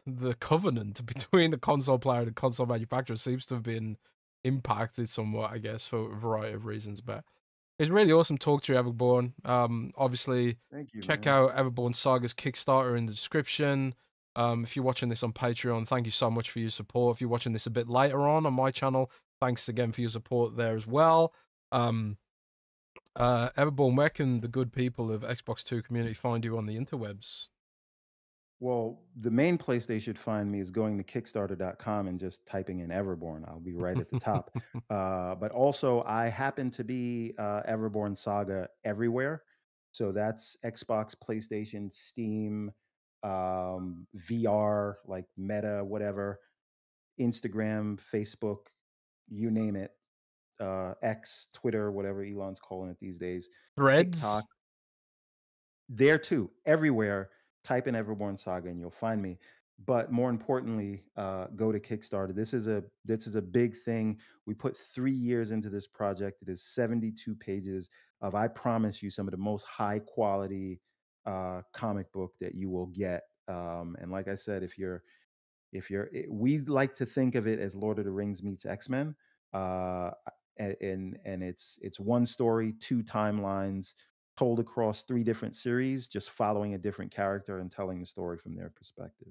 S1: the covenant between the console player and the console manufacturer seems to have been impacted somewhat, I guess, for a variety of reasons. But it's really awesome to talk to you, Everborn. Obviously,
S3: Thank you,
S1: check
S3: man.
S1: out Everborn Saga's Kickstarter in the description. If you're watching this on Patreon, thank you so much for your support. If you're watching this a bit later on my channel, thanks again for your support there as well. Everborn, where can the good people of Xbox 2 community find you on the interwebs?
S3: Well, the main place they should find me is going to Kickstarter.com and just typing in Everborn. I'll be right at the top. But also, I happen to be Everborn Saga everywhere. So that's Xbox, PlayStation, Steam, VR, like Meta, whatever, Instagram, Facebook, you name it, X, Twitter, whatever Elon's calling it these days,
S1: Threads?
S3: TikTok, there too, everywhere. Type in Everborn Saga and you'll find me. But more importantly, go to Kickstarter. This is a big thing. We put 3 years into this project. It is 72 pages of, I promise you, some of the most high quality comic book that you will get. And like I said, we like to think of it as Lord of the Rings meets X-Men. And it's one story, two timelines, told across 3 different series, just following a different character and telling the story from their perspective.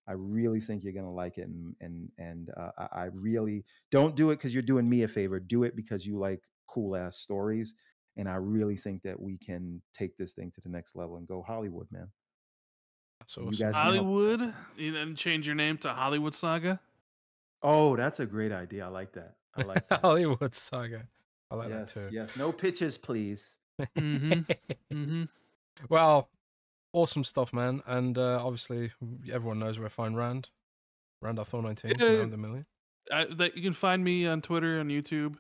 S3: I really think you're gonna like it, and I really, don't do it because you're doing me a favor. Do it because you like cool ass stories, and I really think that we can take this thing to the next level and go Hollywood, man.
S1: That's
S3: You
S1: awesome.
S3: guys can help with that.
S2: Hollywood? You didn't change your name to Hollywood Saga?
S3: Oh, that's a great idea. I like that. I like that.
S1: Hollywood Saga. I like that
S3: Yes,
S1: too.
S3: yes. No pitches, please.
S2: Mm-hmm. Mm-hmm.
S1: Well, awesome stuff, man. And obviously, everyone knows where I find Rand. Randolph19,
S2: Yeah,
S1: around the million.
S2: you can find me on Twitter and YouTube,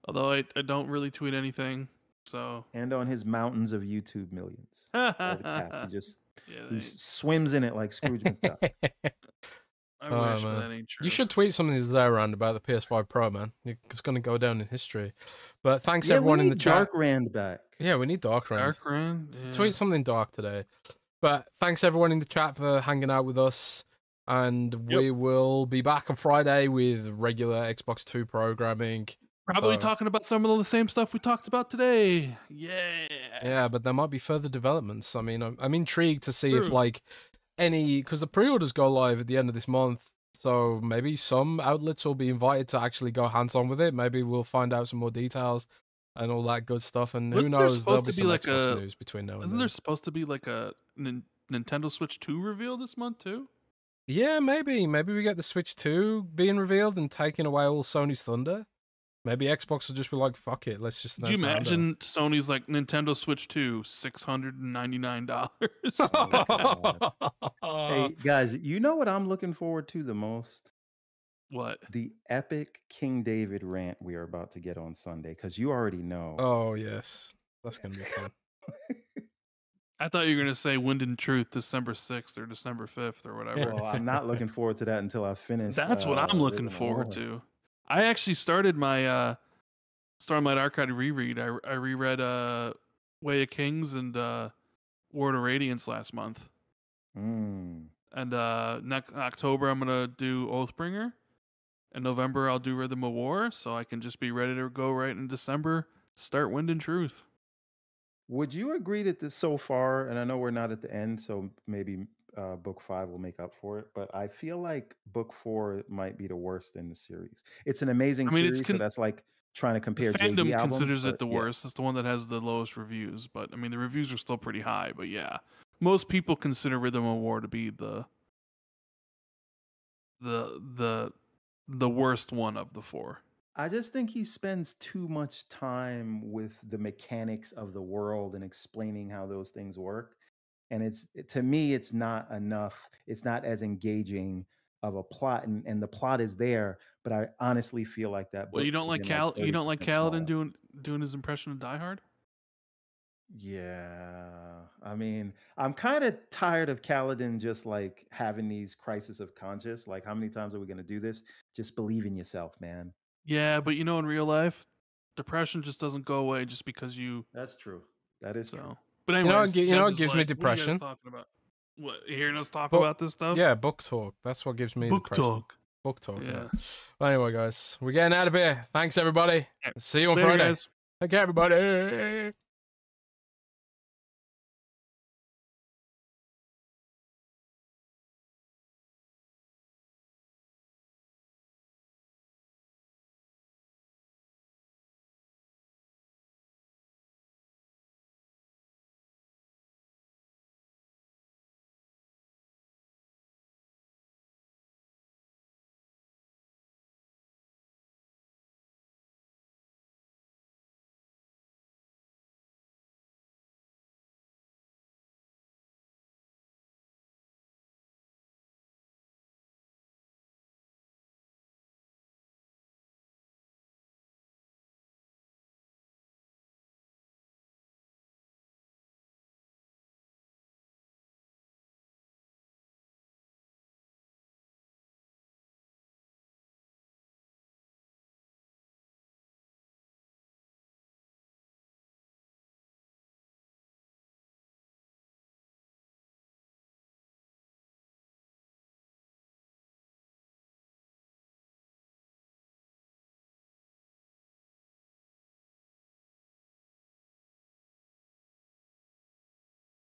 S2: although I don't really tweet anything. So
S3: And on his mountains of YouTube millions. All the cast.
S2: yeah,
S3: He swims in it like Scrooge McDuck.
S2: I
S1: Oh,
S2: wish, but
S1: man.
S2: that ain't true.
S1: You should tweet something today, Rand, about the PS5 Pro, man. It's going to go down in history. But thanks
S3: Yeah,
S1: everyone
S3: we
S1: in the
S3: need
S1: chat.
S3: Dark Rand back.
S1: Yeah, we need Dark Rand.
S2: Dark Rand. Yeah.
S1: Tweet something dark today. But thanks everyone in the chat for hanging out with us. And we will be back on Friday with regular Xbox 2 programming.
S2: Probably talking about some of the same stuff we talked about today. Yeah.
S1: Yeah, but there might be further developments. I mean, I'm intrigued to see if
S2: True.
S1: like because the pre-orders go live at the end of this month. So maybe some outlets will be invited to actually go hands-on with it. Maybe we'll find out some more details and all that good stuff. And who knows, there'll be some Xbox news between now and then.
S2: Isn't there supposed to be like a Nintendo Switch 2 reveal this month too?
S1: Yeah, maybe. Maybe we get the Switch 2 being revealed and taking away all Sony's thunder. Maybe Xbox will just be like, fuck it, let's just...
S2: Could you imagine Sony's like, Nintendo Switch 2, $699?
S3: Hey, guys, you know what I'm looking forward to the most?
S2: What?
S3: The epic King David rant we are about to get on Sunday, because you already know.
S1: Oh, yes. That's going to be fun.
S2: I thought you were going to say Wind and Truth December 6th or December 5th or whatever.
S3: Well, I'm not looking forward to that until I finish.
S2: That's what I'm looking forward to. I actually started my Stormlight Archive reread. I reread Way of Kings and Ward of Radiance last month. And next October I'm gonna do Oathbringer. In November I'll do Rhythm of War, so I can just be ready to go right in December. Start Wind and Truth.
S3: Would you agree that this so far, and I know we're not at the end, so maybe book 5 will make up for it, but I feel like book 4 might be the worst in the series. It's an amazing series, so that's like trying to compare Jay-Z
S2: fandom
S3: albums,
S2: considers it the worst. It's the one that has the lowest reviews, but I mean the reviews are still pretty high. But yeah, most people consider Rhythm of War to be the worst one of the 4.
S3: I just think he spends too much time with the mechanics of the world and explaining how those things work. And to me, it's not enough. It's not as engaging of a plot, and the plot is there, but I honestly feel like that
S2: Well,
S3: book
S2: you don't
S3: could have
S2: like
S3: been like
S2: You don't like
S3: 30%
S2: Kaladin
S3: smaller.
S2: doing his impression of Die Hard?
S3: Yeah, I mean, I'm kind of tired of Kaladin just like having these crises of conscience. Like, how many times are we gonna do this? Just believe in yourself, man.
S2: Yeah, but you know, in real life, depression just doesn't go away just because you.
S3: That's true. That is true.
S2: So, but
S1: You know,
S2: anyways,
S1: you know
S2: Jez
S1: what
S2: is
S1: gives me
S2: like, "What are you guys
S1: depression?
S2: talking about? What, hearing us talk
S1: Book,
S2: about this stuff?
S1: yeah, book talk. That's what gives me
S2: Book
S1: depression.
S2: talk.
S1: Book talk. Yeah.
S2: Yeah.
S1: Well, anyway, guys, we're getting out of here. Thanks, everybody.
S2: Alright,
S1: See you on
S2: later,
S1: Friday.
S2: guys.
S1: Take care, everybody.